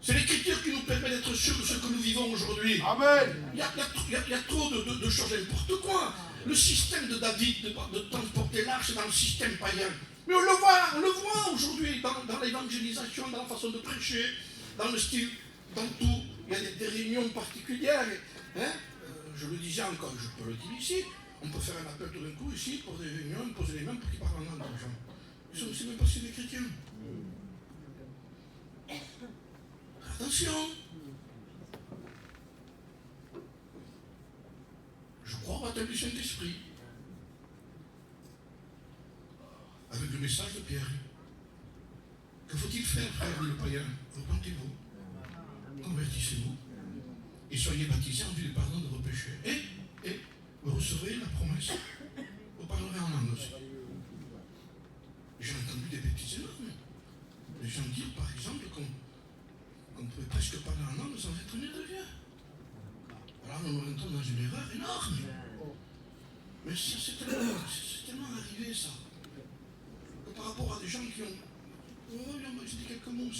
C'est l'écriture qui nous permet d'être sûrs de ce que nous vivons aujourd'hui. Amen. Il y a trop de choses, n'importe quoi. Le système de David de transporter l'arche dans le système païen. Mais on le voit aujourd'hui dans l'évangélisation, dans la façon de prêcher, dans le style, dans tout. Il y a des réunions particulières. Hein? Je le disais encore, je peux le dire ici. On peut faire un appel tout d'un coup ici pour des réunions, poser les mains pour qu'ils parlent en langue aux gens. Ils sont aussi même pas si des chrétiens. Attention. Je crois au baptême du Saint-Esprit. Avec le message de Pierre. Que faut-il faire, frère, dit le païen? Repentez-vous, convertissez-vous, et soyez baptisés en vue du pardon de vos péchés. Et vous recevrez la promesse. Vous parlerez en langue aussi. J'ai entendu des bêtises énormes. Les gens disent, par exemple, qu'on ne pouvait presque parler en langue sans être né de Dieu. Alors nous rentrons dans une erreur énorme. Mais ça, c'est tellement arrivé, ça. Que par rapport à des gens qui ont... Oh, j'ai dit quelques mots,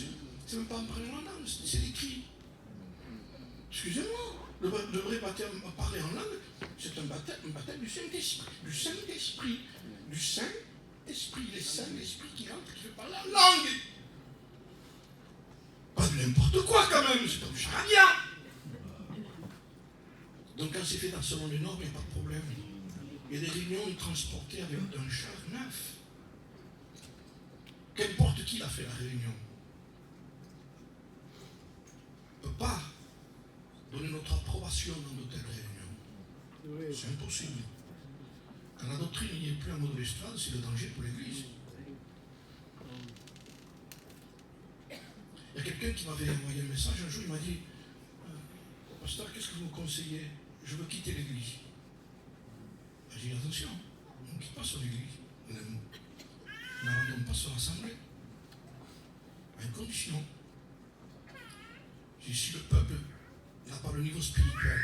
c'est même pas en parler en langue, c'est l'écrit. Excusez-moi, le vrai baptême à parler en langue, c'est un baptême du Saint-Esprit. Du Saint-Esprit. Du Saint-Esprit. Les Saint-Esprit qui entre, qui fait parler en langue. Pas de n'importe quoi quand même, c'est pas du charabia. Donc quand c'est fait dans ce monde énorme, il n'y a pas de problème. Il y a des réunions transportées avec un char neuf. Qu'importe qui a fait la réunion. On ne peut pas donner notre approbation dans de telles réunions. C'est impossible. Quand la doctrine n'y est plus en mode d'estrade, c'est le danger pour l'Église. Il y a quelqu'un qui m'avait envoyé un message un jour, il m'a dit Pasteur, qu'est-ce que vous me conseillez? Je veux quitter l'Église. J'ai dit attention, on ne quitte pas son Église. On n'abandonne pas son assemblée. À une condition. J'ai dit, si le peuple n'a pas le niveau spirituel,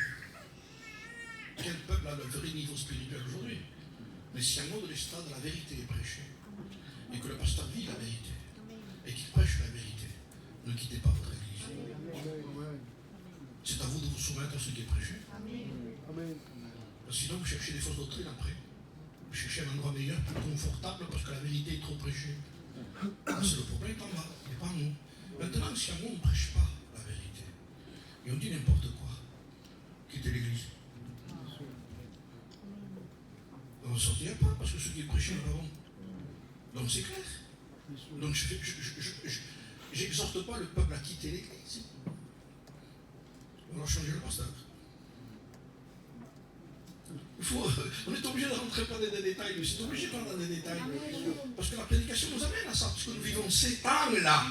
quel peuple a le vrai niveau spirituel aujourd'hui? Mais si un mot de l'estrade, la vérité est prêchée, et que le pasteur vit la vérité, et qu'il prêche la vérité, ne quittez pas votre Église. C'est à vous de vous soumettre à ce qui est prêché. Sinon, vous cherchez des fausses doctrines après. Vous cherchez un endroit meilleur, plus confortable, parce que la vérité est trop prêchée. C'est le problème en bas, il n'est pas en nous. Maintenant, si à nous, on ne prêche pas la vérité, et on dit n'importe quoi, quittez l'Église. On ne sortira pas, parce que ce qui est prêché n'est pas bon. Donc c'est clair. Donc je n'exhorte pas le peuple à quitter l'Église. On va changer le pasteur. On est obligé de rentrer dans des détails, mais c'est obligé de rentrer dans des détails. Parce que la prédication nous amène à ça, parce que nous vivons ces temps-là.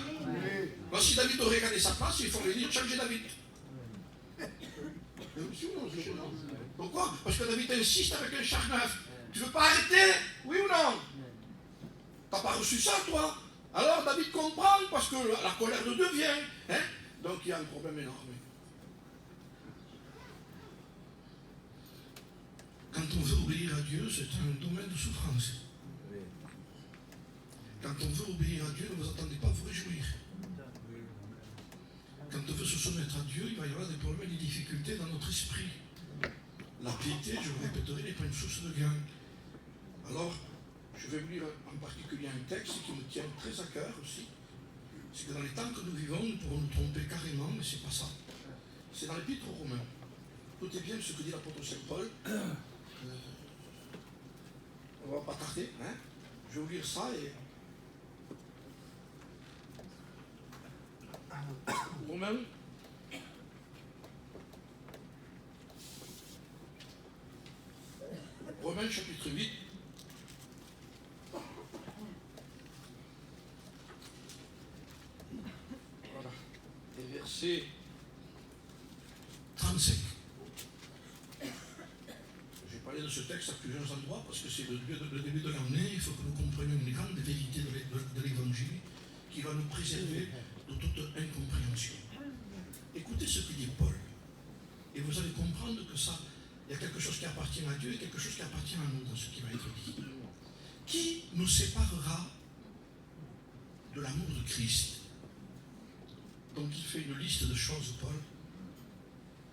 Alors, si David aurait gagné sa place, il faut lui dire changer David. Pourquoi? Parce que David insiste avec un char neuf. Tu ne veux pas arrêter? Oui ou non? Tu n'as pas reçu ça, toi? Alors David comprend, parce que la colère de Dieu vient. Hein? Donc il y a un problème énorme. Quand on veut obéir à Dieu, c'est un domaine de souffrance. Quand on veut obéir à Dieu, ne vous attendez pas à vous réjouir. Quand on veut se soumettre à Dieu, il va y avoir des problèmes et des difficultés dans notre esprit. La piété, je vous répéterai, n'est pas une source de gain. Alors, je vais vous lire en particulier un texte qui me tient très à cœur aussi. C'est que dans les temps que nous vivons, nous pourrons nous tromper carrément, mais ce n'est pas ça. C'est dans l'Épître aux Romains. Écoutez bien ce que dit l'apôtre Saint Paul. On ne va pas tarder, hein? Je vais vous lire ça et... Romains. Romains chapitre 8. Voilà. Et verset 35. J'ai parlé de ce texte à plusieurs endroits parce que c'est le début de l'année. Il faut que nous comprenions une grande vérité de l'Évangile qui va nous préserver de toute incompréhension. Écoutez ce que dit Paul. Et vous allez comprendre que ça il y a quelque chose qui appartient à Dieu et quelque chose qui appartient à nous dans ce qui va être dit. Qui nous séparera de l'amour de Christ? Donc il fait une liste de choses, Paul.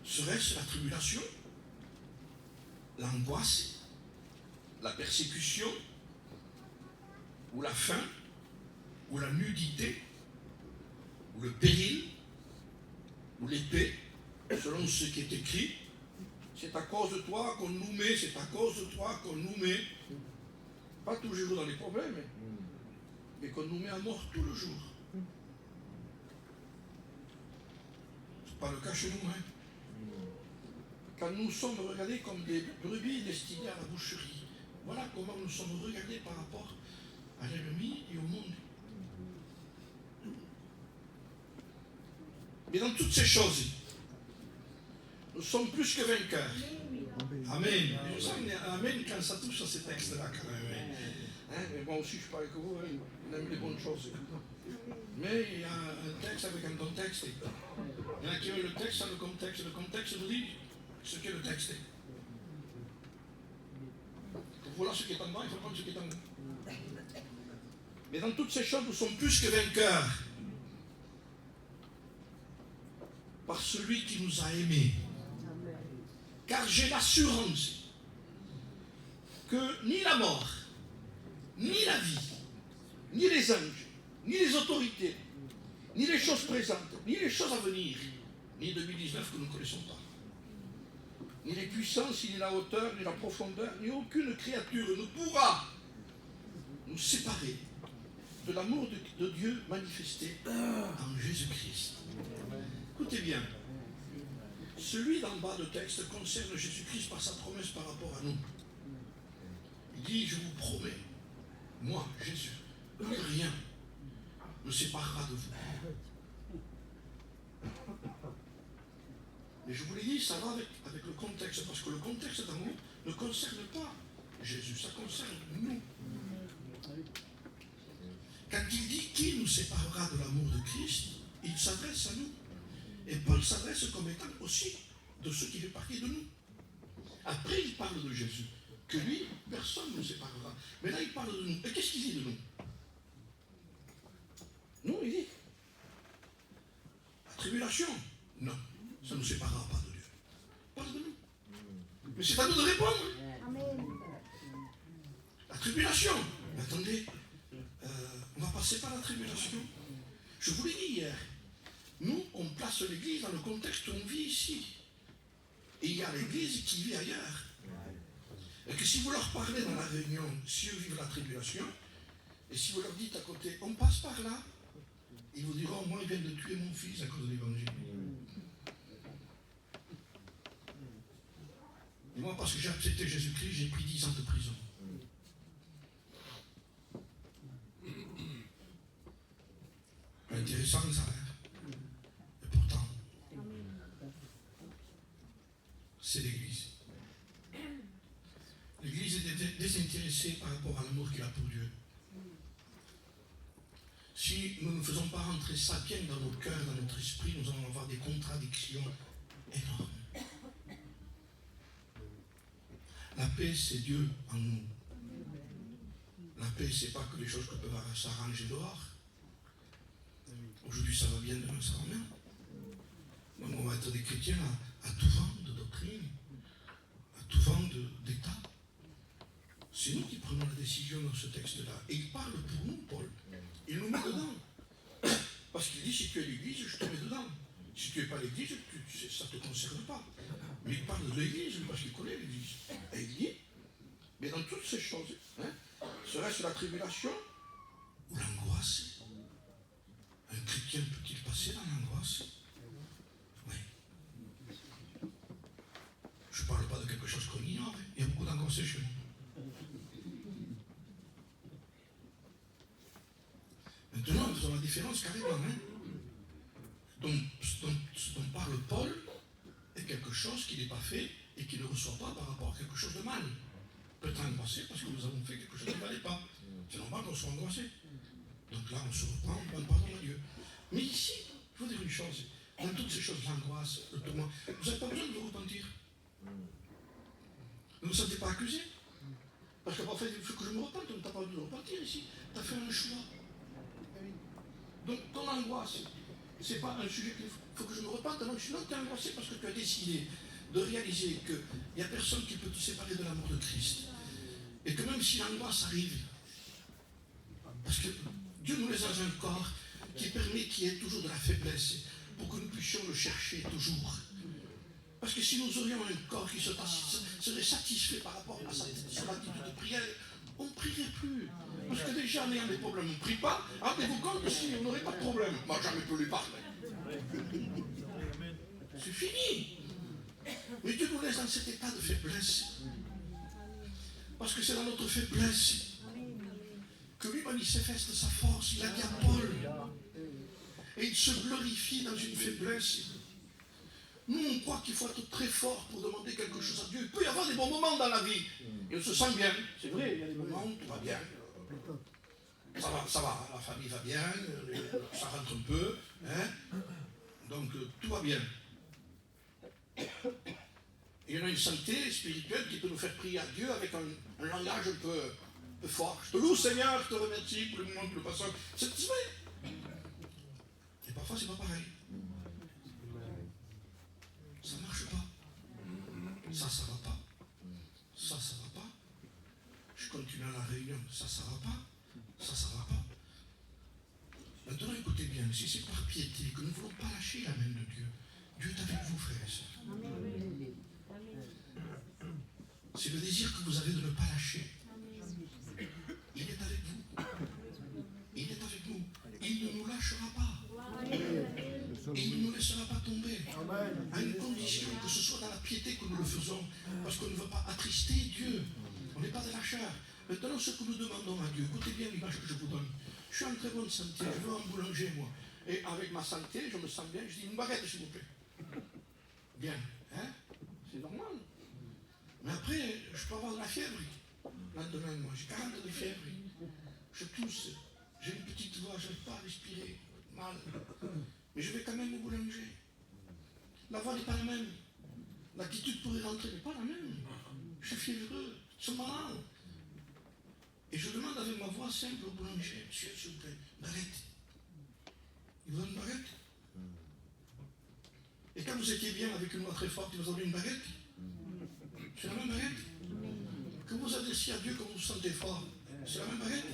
Serait-ce la tribulation, l'angoisse, la persécution, ou la faim, ou la nudité, ou le péril, ou l'épée, selon ce qui est écrit? C'est à cause de toi qu'on nous met, c'est à cause de toi qu'on nous met, pas toujours dans les problèmes, mais qu'on nous met à mort tout le jour. C'est pas le cas chez nous, hein. Quand nous sommes regardés comme des brebis destinées à la boucherie, voilà comment nous sommes regardés par rapport à l'ennemi et au monde. Mais dans toutes ces choses, nous sommes plus que vainqueurs. Amen. Je sens amen quand ça touche à ces textes-là quand même. Hein, mais moi aussi je parle que vous, hein, on aime les bonnes choses. Mais il y a un texte avec un contexte. Il y en a qui ont le texte sans le contexte. Le contexte nous dit ce qu'est le texte. Voilà ce qui est en bas, il faut prendre ce qui est en haut. Mais dans toutes ces choses, nous sommes plus que vainqueurs. Par celui qui nous a aimés. Car j'ai l'assurance que ni la mort, ni la vie, ni les anges, ni les autorités, ni les choses présentes, ni les choses à venir, ni 2019 que nous ne connaissons pas, ni les puissances, ni la hauteur, ni la profondeur, ni aucune créature ne pourra nous séparer de l'amour de Dieu manifesté en Jésus-Christ. Écoutez bien, celui d'en bas de texte concerne Jésus-Christ par sa promesse par rapport à nous. Il dit, je vous promets, moi, Jésus, que rien ne séparera de vous. Mais je vous l'ai dit, ça va avec le contexte, parce que le contexte d'amour ne concerne pas Jésus, ça concerne nous. Quand il dit qui nous séparera de l'amour de Christ, il s'adresse à nous. Et Paul s'adresse comme étant aussi de ceux qui fait partie de nous. Après, il parle de Jésus, que lui, personne ne nous séparera. Mais là, il parle de nous. Et qu'est-ce qu'il dit de nous? Non, il dit la tribulation, non, ça ne nous séparera pas de Dieu. Il parle de nous. Mais c'est à nous de répondre. Amen. La tribulation, mais attendez, on va passer par la tribulation. Je vous l'ai dit hier. Nous, on place l'Église dans le contexte où on vit ici. Et il y a l'Église qui vit ailleurs. Et que si vous leur parlez dans la réunion, si eux vivent la tribulation, et si vous leur dites à côté, on passe par là, ils vous diront, moi, ils viennent de tuer mon fils à cause de l'Évangile. Et moi, parce que j'ai accepté Jésus-Christ, j'ai pris 10 ans de prison. Intéressant, ça. Et pourtant, c'est l'Église. L'Église est désintéressée par rapport à l'amour qu'elle a pour Dieu. Si nous ne faisons pas rentrer ça bien dans nos cœurs, dans notre esprit, nous allons avoir des contradictions énormes. La paix, c'est Dieu en nous. La paix, c'est pas que les choses que peuvent s'arranger dehors. Aujourd'hui, ça va bien, demain, ça va bien. Donc, on va être des chrétiens à tout vent de doctrine, à tout vent d'état. C'est nous qui prenons la décision dans ce texte-là. Et il parle pour nous, Paul. Il nous met dedans. Parce qu'il dit, si tu es l'Église, je te mets dedans. Si tu n'es pas l'Église, ça ne te concerne pas. Mais il parle de l'Église, parce qu'il connaît l'Église. Et il dit, mais dans toutes ces choses, serait-ce la tribulation ou l'angoisse? Un chrétien peut-il passer dans l'angoisse? Oui. Je ne parle pas de quelque chose qu'on ignore. Il y a beaucoup d'angoisse chez nous. Maintenant, nous faisons la différence carrément. Ce dont parle Paul est quelque chose qui n'est pas fait et qui ne reçoit pas par rapport à quelque chose de mal. Peut-être angoissé parce que nous avons fait quelque chose qui ne valait pas. C'est normal qu'on soit angoissé. Donc là, on se reprend, on demande pardon à Dieu. Mais ici, il faut dire une chose. Dans toutes ces choses, l'angoisse, le tourment, vous n'avez pas besoin de vous repentir. Ne vous sentez pas accusé? Parce que parfois, il faut que je me repente. On ne t'a pas dû repentir ici. Tu as fait un choix. Donc, ton angoisse, ce n'est pas un sujet qu'il faut que je me repente. Non, sinon, tu es angoissé parce que tu as décidé de réaliser qu'il n'y a personne qui peut te séparer de l'amour de Christ. Et que même si l'angoisse arrive, parce que Dieu nous laisse dans un corps qui permet qu'il y ait toujours de la faiblesse pour que nous puissions le chercher toujours. Parce que si nous aurions un corps qui serait satisfait par rapport à son attitude de prière, on ne prierait plus. Parce que déjà, en ayant des problèmes, on ne prie pas. Rendez-vous compte si on n'aurait pas de problème. Moi, jamais pu lui parler. C'est fini. Mais Dieu nous laisse dans cet état de faiblesse. Parce que c'est dans notre faiblesse que lui manifeste sa force. Il a dit à Paul. Et il se glorifie dans une faiblesse. Nous, on croit qu'il faut être très fort pour demander quelque chose à Dieu. Il peut y avoir des bons moments dans la vie. Et on se sent bien. C'est vrai, il y a des moments où tout va bien. Ça va, la famille va bien, ça rentre un peu. Hein? Donc, tout va bien. Et on a une santé spirituelle qui peut nous faire prier à Dieu avec un langage un peu fort. Je te loue, Seigneur, je te remercie pour le moment, pour le passage. C'est vrai. Et parfois, c'est pas pareil. Ça ne marche pas. Ça va pas. Ça va pas. Je continue à la réunion. Ça va pas. Ça va pas. Maintenant, écoutez bien, si c'est par piété que nous ne voulons pas lâcher la main de Dieu, Dieu est avec vous, frères et sœurs. C'est le désir que vous avez de ne pas lâcher. Il est avec vous. Il est avec nous. Il ne nous lâchera pas. Il ne nous laissera pas tomber. À une condition que ce soit dans la piété que nous le faisons. Parce qu'on ne veut pas attrister Dieu. On n'est pas des lâcheurs. Maintenant, ce que nous demandons à Dieu, écoutez bien l'image que je vous donne. Je suis en très bonne santé, je veux un boulanger, moi. Et avec ma santé, je me sens bien, je dis une baguette, s'il vous plaît. Bien, hein? C'est normal. Mais après, je peux avoir de la fièvre. Lendemain, moi, j'ai 40 de fièvre. Je tousse, j'ai une petite voix, je n'arrive pas à respirer. Mal. Mais je vais quand même au boulanger. La voix n'est pas la même. L'attitude pourrait rentrer, mais pas la même. Je suis fiévreux, je suis malade. Et je demande avec ma voix simple au boulanger, monsieur, s'il vous plaît, baguette. Il vous donne une baguette. Et quand vous étiez bien avec une voix très forte, il vous donne une baguette. C'est la même baguette. Que vous adressiez à Dieu quand vous vous sentez fort, c'est la même baguette.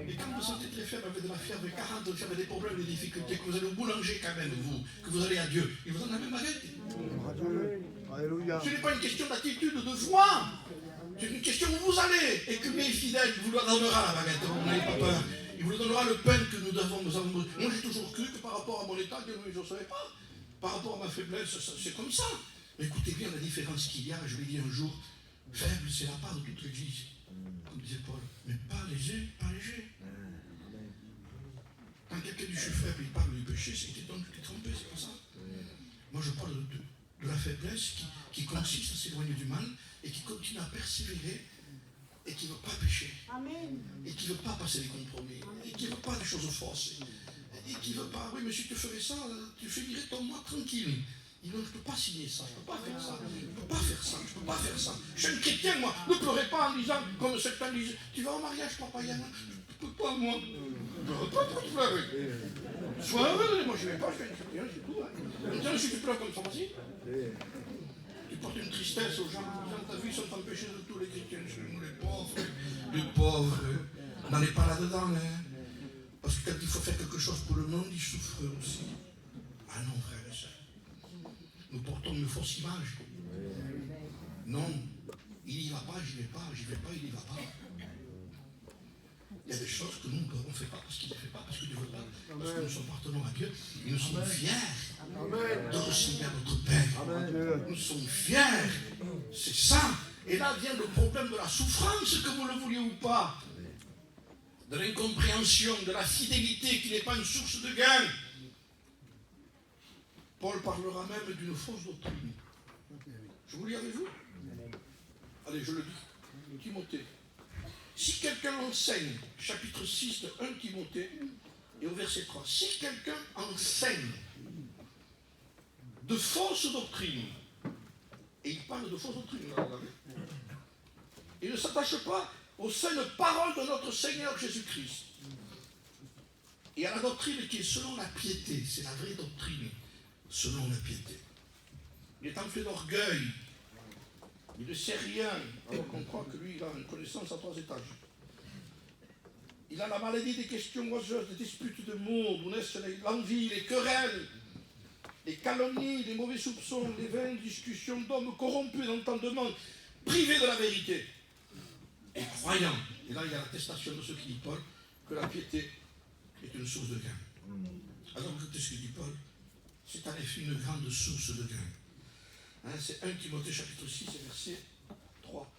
Et quand vous vous sentez très faible, avec de la fièvre, 40, de fièvre, des problèmes, des difficultés, que vous allez au boulanger quand même, vous, que vous allez à Dieu, il vous donne la même baguette. Ce n'est pas une question d'attitude, de foi. C'est une question où vous allez. Et que mes fidèles, il vous le donnera la baguette. Vous n'avez pas peur. Il vous donnera le pain que nous avons besoin. Moi, j'ai toujours cru que par rapport à mon état, Dieu ne le savait pas. Par rapport à ma faiblesse, c'est comme ça. Mais écoutez bien la différence qu'il y a. Je l'ai dit un jour, faible, c'est la part de toute l'Église. Comme disait Paul. Mais pas léger, pas léger. Quand quelqu'un dit je suis faible, il parle du péché, c'est que donc tu t'es trompé, c'est pas ça. Moi, je parle de la faiblesse qui consiste à s'éloigner du mal et qui continue à persévérer et qui ne veut pas pécher. Amen. Et qui ne veut pas passer des compromis. Amen. Et qui ne veut pas des choses fausses. Et qui ne veut pas, oui, mais si tu ferais ça, tu finirais ton mois tranquille. Il dit non, je ne peux pas signer ça, je ne peux pas faire ça, je ne peux pas faire ça, je ne peux pas faire ça. Je suis un chrétien, moi. Ne pleurez pas en disant, comme certains disent, tu vas au mariage, papa Yann. Je ne peux pas, moi. Je ne peux pas pour te pleurer. Sois heureux, moi je ne vais pas, je suis un chrétien, c'est tout. Maintenant, si tu pleures comme ça, vas-y. Tu portes une tristesse aux gens. Les gens de ta vie sont empêchés de tous les chrétiens. Nous, les pauvres, n'allez pas là-dedans. Hein. Parce que quand il faut faire quelque chose pour le monde, ils souffrent aussi. Ah non, frère et sœur. Nous portons une fausse image. Non, il n'y va pas, j'y vais pas, il n'y va pas. Il y a des choses que nous ne fait pas parce qu'il ne fait pas, parce qu'il ne veut pas, parce que nous sommes partenaires à Dieu. Et nous sommes fiers de ressembler à notre Père. Nous sommes fiers. C'est ça. Et là vient le problème de la souffrance, que vous le vouliez ou pas. De l'incompréhension, de la fidélité qui n'est pas une source de gain. Paul parlera même d'une fausse doctrine. Je vous lis avec vous? Allez, je le dis. Timothée. Si quelqu'un enseigne, chapitre 6 de 1 Timothée, et au verset 3, si quelqu'un enseigne de fausses doctrines Et il parle de fausses doctrines. Il ne s'attache pas aux saines paroles de notre Seigneur Jésus-Christ. Et à la doctrine qui est selon la piété. C'est la vraie doctrine, selon la piété. Il est enflé d'orgueil. Il ne sait rien, alors qu'on croit que lui, il a une connaissance à 3 étages. Il a la maladie des questions oiseuses, des disputes de mots, d'où naissent l'envie, les querelles, les calomnies, les mauvais soupçons, les vaines discussions d'hommes corrompus d'entendement, privés de la vérité, et croyants. Et là, il y a l'attestation de ce qui dit Paul, que la piété est une source de gain. Alors, écoutez ce que dit Paul, c'est en effet une grande source de gain. Hein, c'est 1 Timothée chapitre 6 et verset 3.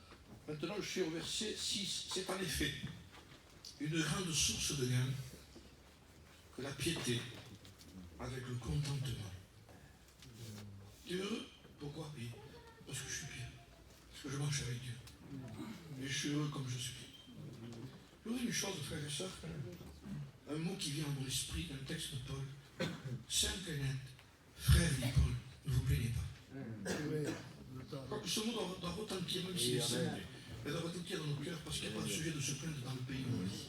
Maintenant, je suis au verset 6. C'est en effet une grande source de gain que la piété avec le contentement. Tu es heureux? Pourquoi? Oui, parce que je suis bien. Parce que je marche avec Dieu. Et je suis heureux comme je suis. Je vous dis une chose, frères et sœurs. Un mot qui vient à mon esprit d'un texte de Paul. Simple et net. Frère, dit Paul, ne vous plaignez pas. Je crois que ce mot doit retentir, même s'il est simple, mais doit retentir dans nos cœurs, parce qu'il n'y a pas de sujet de se plaindre dans le pays où on vit.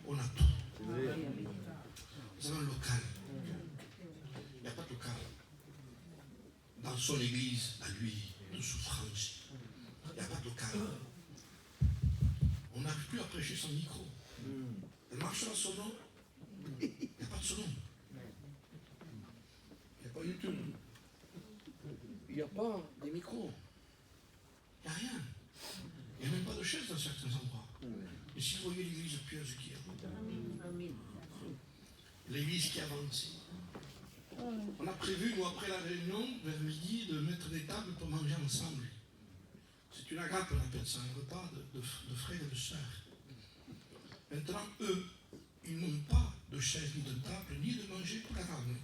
On a tout. Nous avons un local. Il n'y a pas de local. Dans son église, à lui, de souffrance. Il n'y a pas de local. On n'arrive plus à prêcher sans micro. Elle marche à son nom. Il n'y a pas de son nom. Il n'y a pas YouTube. Il n'y a pas des micros. Il n'y a rien. Il n'y a même pas de chaise dans certains endroits. Et si vous voyez l'église pieuse qui est, l'église qui avance. On a prévu, nous, après la réunion, vers midi, de mettre des tables pour manger ensemble. C'est une agape, on appelle ça, un repas de frères et de sœurs. Maintenant, eux, ils n'ont pas de chaise ni de table, ni de manger pour la ramener.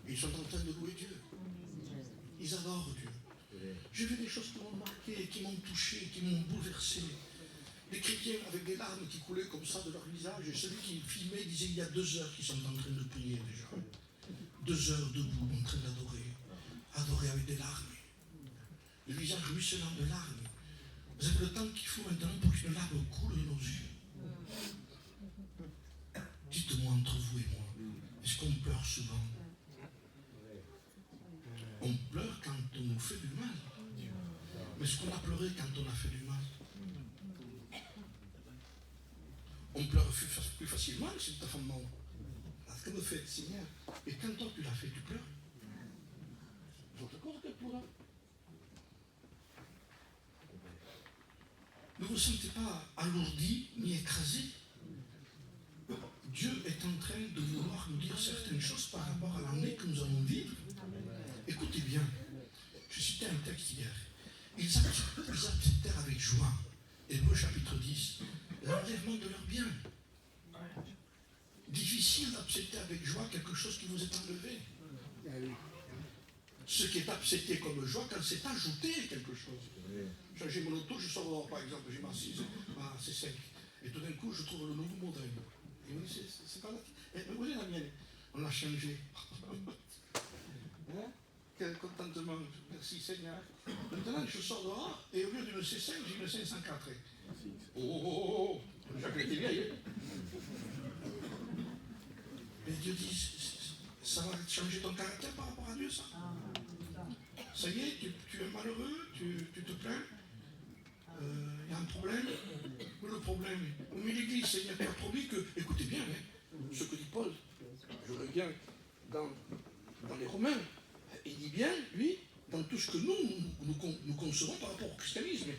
Ils sont en train de louer Dieu. Ils adorent Dieu. J'ai vu des choses qui m'ont marqué, qui m'ont touché, qui m'ont bouleversé. Des chrétiens avec des larmes qui coulaient comme ça de leur visage. Et celui qui filmait disait il y a 2 heures qu'ils sont en train de prier déjà. 2 heures debout en train d'adorer. Adorer avec des larmes. Le visage ruisselant de larmes. Vous avez le temps qu'il faut maintenant pour qu'une larme coule de nos yeux. Dites-moi entre vous et moi, est-ce qu'on pleure souvent? On pleure quand on nous fait du mal. Mais est-ce qu'on a pleuré quand on a fait du mal? On pleure plus facilement si ta femme ment. Parce que me fait, Seigneur. Et quand toi tu l'as fait, tu pleures. Je te crois qu'elle pourra. Ne vous sentez pas alourdi ni écrasé. Dieu est en train de vouloir nous dire certaines choses par rapport à l'année que nous allons vivre. Écoutez bien, je citais un texte hier. Ils acceptèrent avec joie, Hébreux chapitre 10, l'enlèvement de leurs biens. Difficile d'accepter avec joie quelque chose qui vous est enlevé. Ce qui est accepté comme joie quand c'est ajouté quelque chose. J'ai mon auto, je sors dehors par exemple, j'ai ma C5. Et tout d'un coup, je trouve le nouveau modèle. Et oui, c'est pas la... vous voyez la mienne, on l'a changé. Hein? Quel contentement, merci Seigneur. Maintenant, je sors dehors et au lieu d'une C5, j'ai une 504. Oh, Jacques était vieille. Et Dieu dit, ça va changer ton caractère par rapport à Dieu, ça. Ça y est, tu es malheureux, tu te plains. Il y a un problème. Le problème, mais l'Église, Seigneur, a promis que, écoutez bien, hein, ce que dit Paul, je reviens dans les Romains, il dit bien, lui, dans tout ce que nous concevons par rapport au christianisme,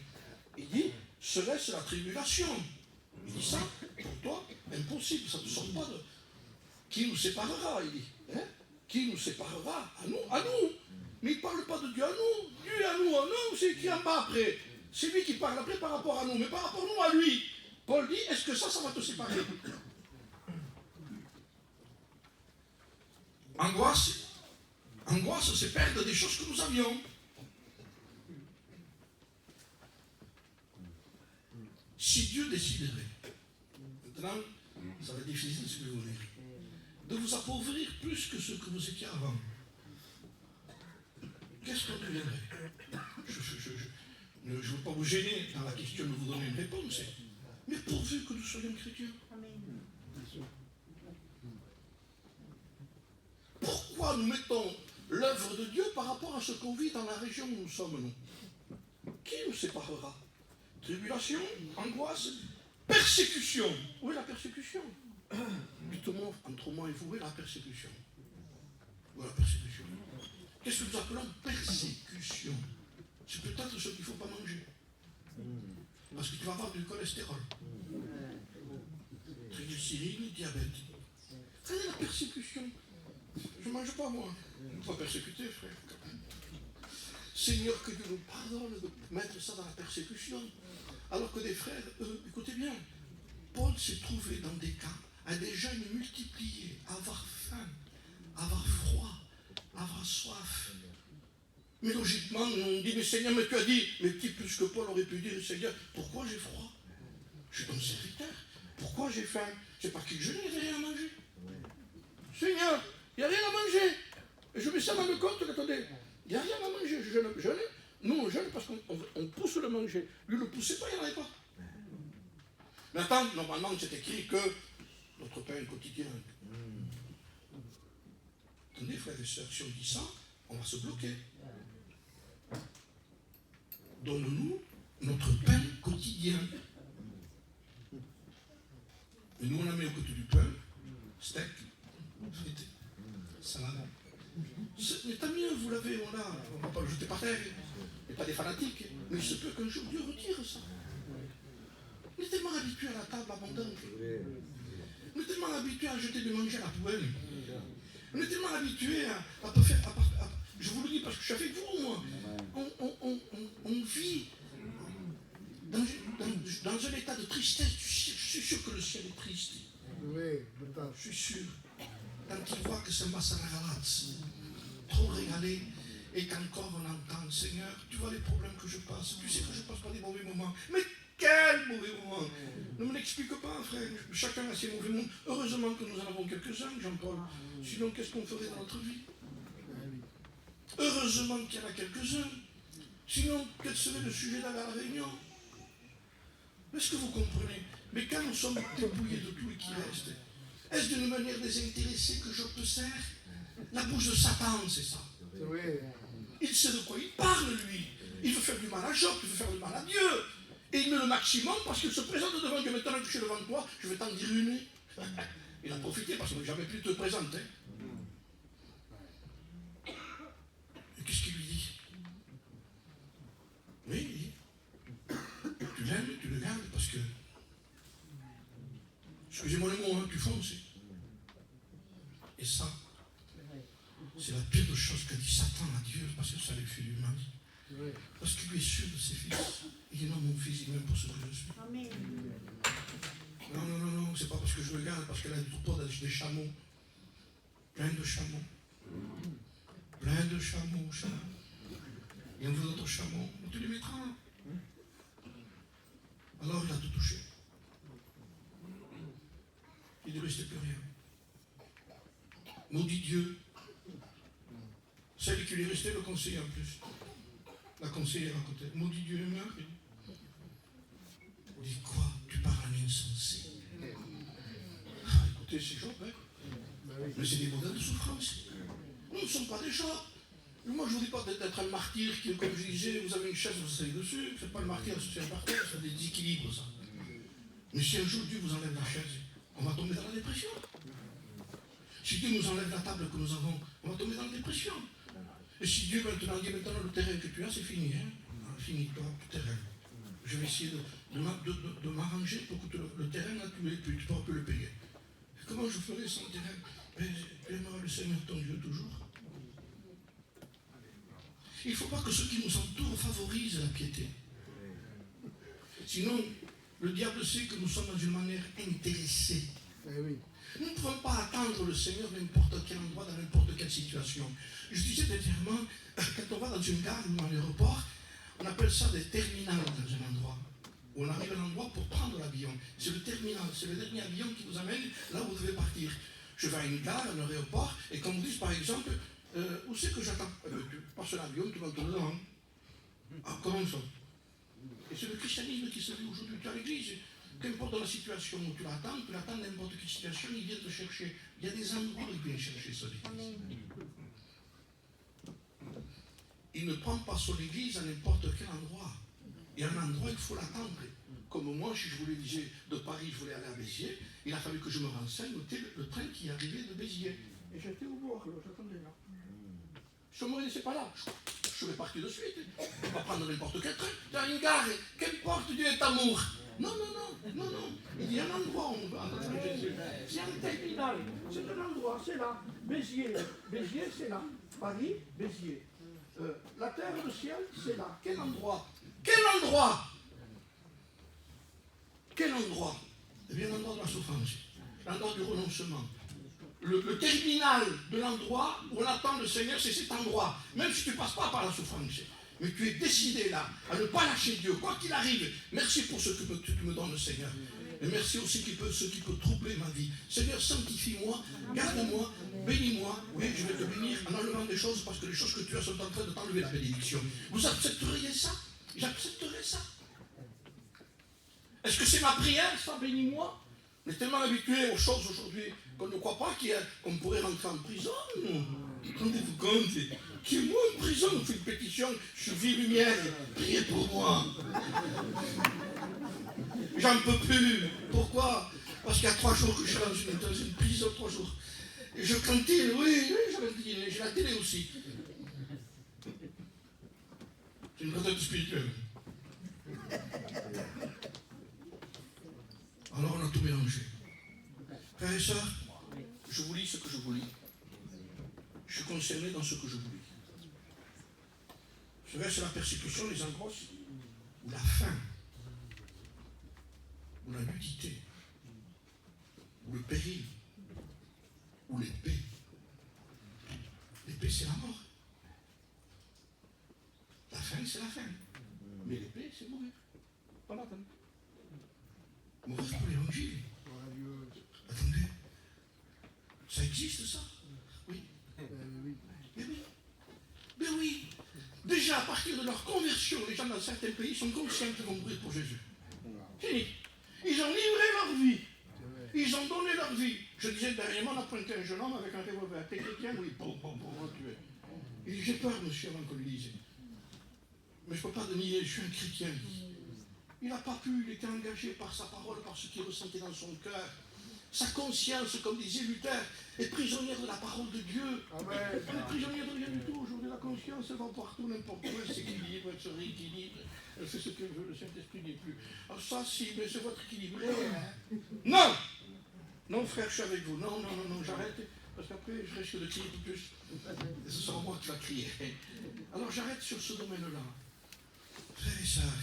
il dit, serait-ce la tribulation? Il dit ça, pour toi, impossible, ça ne sort pas de... Qui nous séparera, il dit, hein? Qui nous séparera? À nous. Mais il ne parle pas de Dieu à nous. Dieu à nous, c'est qui en bas après. C'est lui qui parle après par rapport à nous, mais par rapport à nous, à lui. Paul dit, est-ce que ça va te séparer? Angoisse, c'est perdre des choses que nous avions. Si Dieu déciderait, maintenant, ça va être difficile ce que je vous dire, de vous appauvrir plus que ce que vous étiez avant. qu'est-ce qu'on deviendrait? Je ne veux pas vous gêner dans la question de vous donner une réponse, mais pourvu que nous soyons chrétiens. Pourquoi nous mettons l'œuvre de Dieu par rapport à ce qu'on vit dans la région où nous sommes, nous? Qui nous séparera? Tribulation, angoisse, persécution. Où est la persécution? Dites-moi, entre moi et vous, où est la persécution? Où est la persécution? Qu'est-ce que nous appelons persécution? C'est peut-être ce qu'il ne faut pas manger. Parce que tu vas avoir du cholestérol. Triglycérides, diabète. C'est la persécution. Je ne mange pas, moi. Je ne peux pas persécuter, frère. Seigneur, que Dieu nous pardonne de mettre ça dans la persécution. Alors que des frères, écoutez bien, Paul s'est trouvé dans des cas à des jeunes multipliés, avoir faim, avoir froid, avoir soif. Mais logiquement, on dit, mais Seigneur, mais tu as dit, mais qui plus que Paul aurait pu dire, Seigneur, pourquoi j'ai froid? Je suis ton serviteur. Pourquoi j'ai faim? C'est parce que je n'ai rien à manger. Seigneur, il n'y a rien à manger. Et je me sers dans le compte, attendez, il n'y a rien à manger. Je jeûne. Nous, on jeûne parce qu'on pousse le manger. Lui, ne le poussait pas, il n'y en avait pas. Mais attends, normalement, c'est écrit que notre pain quotidien. Attendez, frères et sœurs, si on dit ça, on va se bloquer. Donne-nous notre pain quotidien. Et nous, on a mis au côté du pain, steak, frites, salade. Mais tant mieux, vous l'avez, on ne va pas le jeter par terre. On n'est pas des fanatiques. Mais il se peut qu'un jour Dieu retire ça. On est tellement habitué à la table abondante. On est tellement habitué à jeter du manger à la poubelle. On est tellement habitué à pas faire. Je vous le dis parce que je suis avec vous, moi. On vit dans un état de tristesse. Je suis sûr que le ciel est triste. Je suis sûr. Quand il voit que c'est Massanagalats, trop régalé, et qu'encore on entend, Seigneur, tu vois les problèmes que je passe. Tu sais que je passe par des mauvais moments. Mais quel mauvais moment! Ne me l'explique pas, frère. Chacun a ses mauvais moments. Heureusement que nous en avons quelques-uns, Jean-Paul. Sinon, qu'est-ce qu'on ferait dans notre vie? Heureusement qu'il y en a quelques-uns. Sinon, quel serait le sujet d'aller à la réunion? Est-ce que vous comprenez? Mais quand nous sommes dépouillés de tout et qui reste, est-ce d'une manière désintéressée que Job te sert? La bouche de Satan, c'est ça. Il sait de quoi il parle, lui. Il veut faire du mal à Job, il veut faire du mal à Dieu. Et il met le maximum parce qu'il se présente devant Dieu. Maintenant que je suis devant toi, je vais t'en dire une. Il a profité parce qu'on n'a jamais pu te présenter. Et qu'est-ce qu'il lui dit? Oui, tu l'aimes, tu le gardes parce que, excusez-moi le mot, tu fonces. Et ça, c'est la pire des choses qu'a dit Satan à Dieu parce que ça lui fait du mal. Parce qu'il est sûr de ses fils. Il dit non, mon fils, il m'aime pour ce que je suis. Amen. Non, c'est pas parce que je le garde, parce qu'elle a du troupeau des chameaux. Plein de chameaux. Plein de chameaux. Il y a d'autres chameaux. Tu les mettras. Alors il a tout touché. Il ne restait plus rien. Maudit Dieu. Celle qui lui restait, le conseiller en plus. La conseillère à côté. Maudit Dieu est mort. Il dit quoi? Tu parles à l'insensé. Écoutez, c'est chaud, hein? Mais c'est des modèles de souffrance. Nous ne sommes pas des chats. Moi, je ne vous dis pas d'être un martyr qui, comme je disais, vous avez une chaise, vous asseyez dessus. Ce n'est pas le martyr, c'est un parterre, c'est des déséquilibres, ça. Mais si un jour Dieu vous enlève la chaise, on va tomber dans la dépression. Si Dieu nous enlève la table que nous avons, on va tomber dans la dépression. Et si Dieu maintenant dit, maintenant le terrain que tu as, c'est fini. Hein? Fini, toi, le terrain. Je vais essayer de m'arranger pour que le terrain, là, tu ne pourras plus le payer. Et comment je ferai sans terrain? J'aimerai le Seigneur ton Dieu toujours. Il ne faut pas que ceux qui nous entourent favorisent la piété. Sinon, le diable sait que nous sommes dans une manière intéressée. Nous ne pouvons pas attendre le Seigneur à n'importe quel endroit, dans n'importe quelle situation. Je disais dernièrement, quand on va dans une gare ou dans l'aéroport, on appelle ça des terminales dans un endroit. Où on arrive à un endroit pour prendre l'avion. C'est le terminal, c'est le dernier avion qui vous amène là où vous devez partir. Je vais à une gare, à un aéroport, et quand on dit par exemple, où c'est que j'attends? passes un avion, tu vas te dedans. Ah, comment ça? Et c'est le christianisme qui s'est vu aujourd'hui. Tu as l'église, qu'importe dans la situation où tu l'attends n'importe quelle situation, il vient te chercher. Il y a des endroits où il vient chercher son église. Il ne prend pas son église à n'importe quel endroit. Il y a un endroit, il faut l'attendre. Comme moi, si je voulais dire de Paris, je voulais aller à Béziers, il a fallu que je me renseigne où était le train qui arrivait de Béziers. Et j'étais au bord, j'attendais là. Je me disais, c'est pas là. Je serais parti de suite. Je ne vais pas prendre n'importe quel train. Tu as une gare, qu'importe Dieu est amour. Non. Il y a un endroit où on va entendre Jésus. C'est un terminal. C'est un endroit, c'est là. Béziers, c'est là. Paris, Béziers. La terre et le ciel, c'est là. Quel endroit? Eh bien, l'endroit de la souffrance, l'endroit du renoncement. Le terminal de l'endroit où on attend le Seigneur, c'est cet endroit. Même si tu ne passes pas par la souffrance, mais tu es décidé là à ne pas lâcher Dieu, quoi qu'il arrive. Merci pour ce que tu me donnes, Seigneur. Et merci aussi ce qui peut troubler ma vie. Seigneur, sanctifie-moi, garde-moi, bénis-moi. Oui, je vais te bénir en enlevant des choses parce que les choses que tu as sont en train de t'enlever la bénédiction. Vous accepteriez ça? J'accepterai ça. Est-ce que c'est ma prière, ça, bénis-moi? On est tellement habitué aux choses aujourd'hui qu'on ne croit pas qu'on pourrait rentrer en prison. Rendez-vous compte? C'est moi en prison, on fait une pétition sur Vie Lumière. Priez pour moi. J'en peux plus. Pourquoi? Parce qu'il y a 3 jours que je suis dans une prison, 3 jours. Et je cantine, oui, je cantine. J'ai la télé aussi. C'est une pratique spirituelle. Alors on a tout mélangé. Frères et sœurs, je vous lis ce que je vous lis. Je suis concerné dans ce que je vous lis. Serait-ce la persécution, les angoisses, ou la faim, ou la nudité, ou le péril, ou l'épée? L'épée, c'est la mort. La faim, c'est la faim. Mais l'épée, c'est mourir. Pas l'attendre. Mourir pour l'évangile. Attendez. Ça existe, ça? Oui. Mais oui. Déjà, à partir de leur conversion, les gens dans certains pays sont conscients qu'ils vont mourir pour Jésus. Fini. Ils ont livré leur vie. Ils ont donné leur vie. Je disais dernièrement, on a pointé un jeune homme avec un revolver. T'es chrétien? Oui. Bon, tu es. Il dit, j'ai peur, monsieur, avant qu'on lui dise. Mais je ne peux pas nier, je suis un chrétien. Il n'a pas pu, il était engagé par sa parole, par ce qu'il ressentait dans son cœur. Sa conscience, comme disait Luther, est prisonnière de la parole de Dieu. Amen. Elle est prisonnière de rien du tout. Aujourd'hui, la conscience, elle va partout, n'importe où, elle s'équilibre, elle se rééquilibre. Elle fait ce qu'elle veut, le Saint-Esprit n'est plus. Alors ça, si, mais c'est votre équilibré. Hein. Non! Non, frère, je suis avec vous. Non, j'arrête. Parce qu'après, je risque de crier tout plus. Et ce sera moi qui va crier. Alors j'arrête sur ce domaine-là. Frères et sœurs,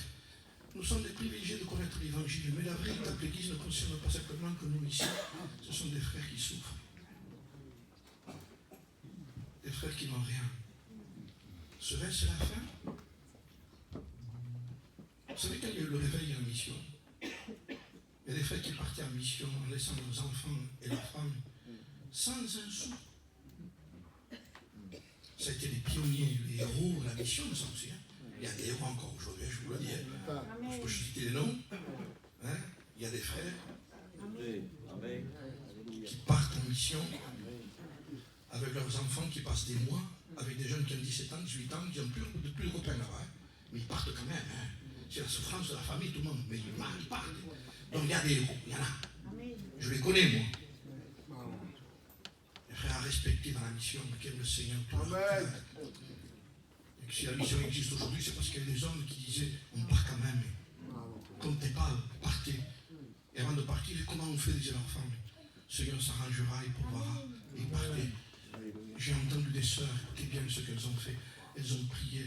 nous sommes des privilégiés de connaître l'Évangile, mais la véritable Église ne concerne pas simplement que nous ici. Ce sont des frères qui souffrent. Des frères qui n'ont rien. Serait-ce la fin? Vous savez, quand il y a eu le réveil en mission, il y a des frères qui partaient en mission en laissant leurs enfants et leurs femmes sans un sou. Ça a été les pionniers, les héros de la mission, nous sommes aussi. Il y a des héros encore aujourd'hui, je vous le dis. Je peux citer les noms. Hein? Il y a des frères qui partent en mission avec leurs enfants qui passent des mois, avec des jeunes qui ont 17 ans, 18 ans, qui n'ont plus de copains là-bas. Hein? Mais ils partent quand même. Hein? C'est la souffrance de la famille, tout le monde. Mais ils partent. Donc il y a des héros, il y en a. Je les connais, moi. Les frères à respecter dans la mission, qu'aime le Seigneur. Et que si la mission existe aujourd'hui, c'est parce qu'il y a des hommes qui disaient on part quand même. Comptez pas, partez. Et avant de partir, comment on fait, disaient leurs femmes? Le Seigneur s'arrangera, il pourra. Et partez. J'ai entendu des sœurs, écoutez bien ce qu'elles ont fait. Elles ont prié,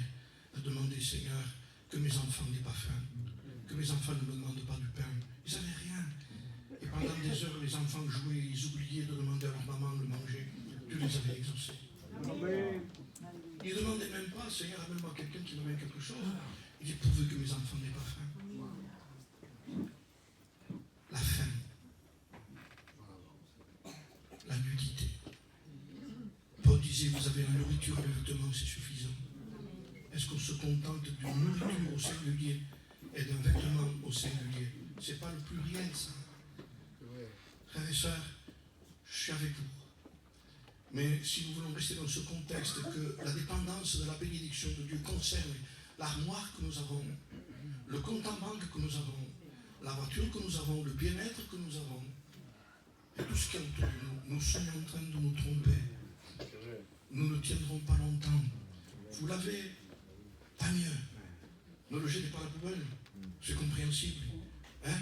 elles demandaient, Seigneur, que mes enfants n'aient pas faim, que mes enfants ne me demandent pas du pain. Ils n'avaient rien. Et pendant des heures, les enfants jouaient, ils oubliaient de demander à leur maman de manger. Dieu les avait exaucés. Ils ne demandaient même pas, Seigneur, amène-moi quelqu'un qui m'amène quelque chose. Il dit, pourvu que mes enfants n'aient pas faim. La faim. La nudité. Paul disait, vous avez la nourriture et le vêtement, c'est suffisant. est-ce qu'on se contente d'une nourriture au singulier et d'un vêtement au singulier? Ce n'est pas le pluriel, ça. Frères et sœurs, je suis avec vous. Mais si nous voulons rester dans ce contexte, que la dépendance de la bénédiction de Dieu concerne l'armoire que nous avons, le compte en banque que nous avons, la voiture que nous avons, le bien-être que nous avons, et tout ce qui est autour de nous, nous sommes en train de nous tromper. Nous ne tiendrons pas longtemps. Vous l'avez, tant mieux. Ne le jetez pas à la poubelle. C'est compréhensible. Hein?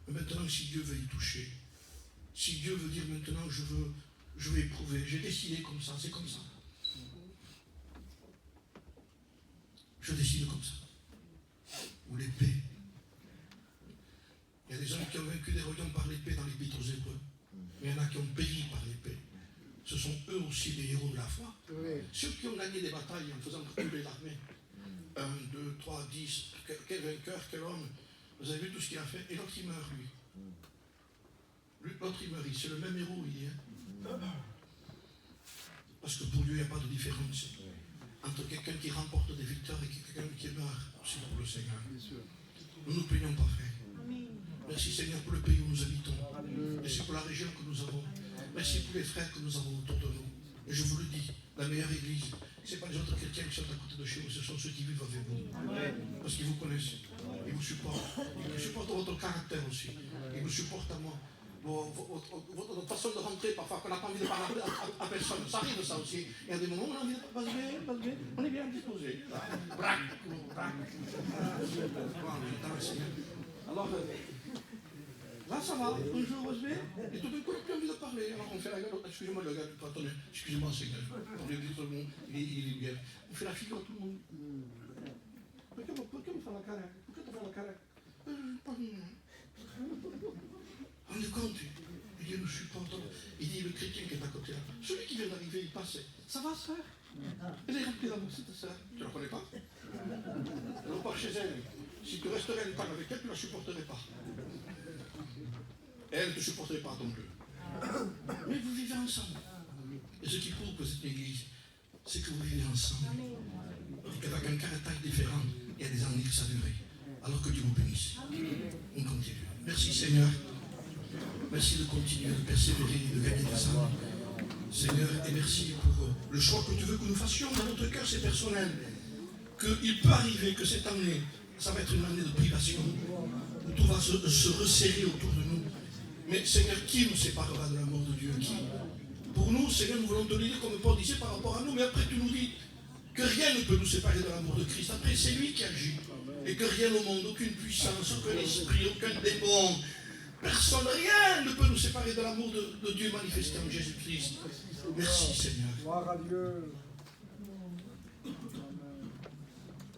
Mais maintenant, si Dieu veut y toucher, si Dieu veut dire maintenant, je veux éprouver, j'ai décidé comme ça, c'est comme ça. Je décide comme ça. Ou l'épée. Il y a des hommes qui ont vaincu des royaumes par l'épée dans l'Épître aux Hébreux. Mais il y en a qui ont péri par l'épée. Ce sont eux aussi des héros de la foi. Oui. Ceux qui ont gagné des batailles en faisant reculer l'armée. 1, 2, 3, 10. Quel vainqueur, quel homme. Vous avez vu tout ce qu'il a fait. Et l'autre, il meurt, lui. L'autre, il meurt. C'est le même héros, il est. Parce que pour Dieu, il n'y a pas de différence entre quelqu'un qui remporte des victoires et quelqu'un qui meurt. C'est pour le Seigneur. Nous ne nous plaignons pas, frère. Merci Seigneur pour le pays où nous habitons. Merci pour la région que nous avons. Merci pour les frères que nous avons autour de nous. Et je vous le dis, la meilleure église, ce n'est pas les autres chrétiens qui sont à côté de chez vous, ce sont ceux qui vivent avec vous. Parce qu'ils vous connaissent. Ils vous supportent. Ils supportent votre caractère aussi. Ils vous supportent à moi. Votre façon de rentrer, parfois, qu'on n'a pas envie de parler à personne. Ça arrive, ça aussi. Il y a des moments où on a envie de passer, on est bien disposé. Brac, brac. Alors, là, ça va, un jour, on se met, et tout d'un coup, on n'a plus envie de parler. Alors, on fait la gueule. Excusez-moi, le gars, attendez, excusez-moi, Seigneur. On lui dit tout le monde, il est bien. On fait la figure à tout le monde. Pourquoi me faire la carrière? Pourquoi tu fais la carrière? Pas rendez compte, et Dieu nous supporte. Il dit le chrétien qui est à côté là, celui qui vient d'arriver, il passe. Ça va, sœur? Elle est remplie d'amour, cette sœur. Tu ne la connais pas? Elle repart chez elle. Si tu resterais une temps avec elle, tu ne la supporterais pas. Et elle ne te supporterait pas non plus. Mais vous vivez ensemble. Et ce qui prouve que c'est une église, c'est que vous vivez ensemble. Et avec un caractère différent, il y a des années que ça durait. Alors que Dieu vous bénisse. On continue. Merci Seigneur. Merci de continuer, de persévérer, de gagner des âmes. Seigneur, et merci pour le choix que tu veux que nous fassions dans notre cœur, c'est personnel. Qu'il peut arriver que cette année, ça va être une année de privation, où tout va se resserrer autour de nous. Mais Seigneur, qui nous séparera de l'amour de Dieu? Qui? Pour nous, Seigneur, nous voulons te le dire comme Paul disait par rapport à nous, mais après tu nous dis que rien ne peut nous séparer de l'amour de Christ. Après, c'est lui qui agit. Et que rien au monde, aucune puissance, aucun esprit, aucun démon, personne, rien ne peut nous séparer de l'amour de Dieu manifesté en Jésus-Christ. Merci Seigneur. Gloire à Dieu.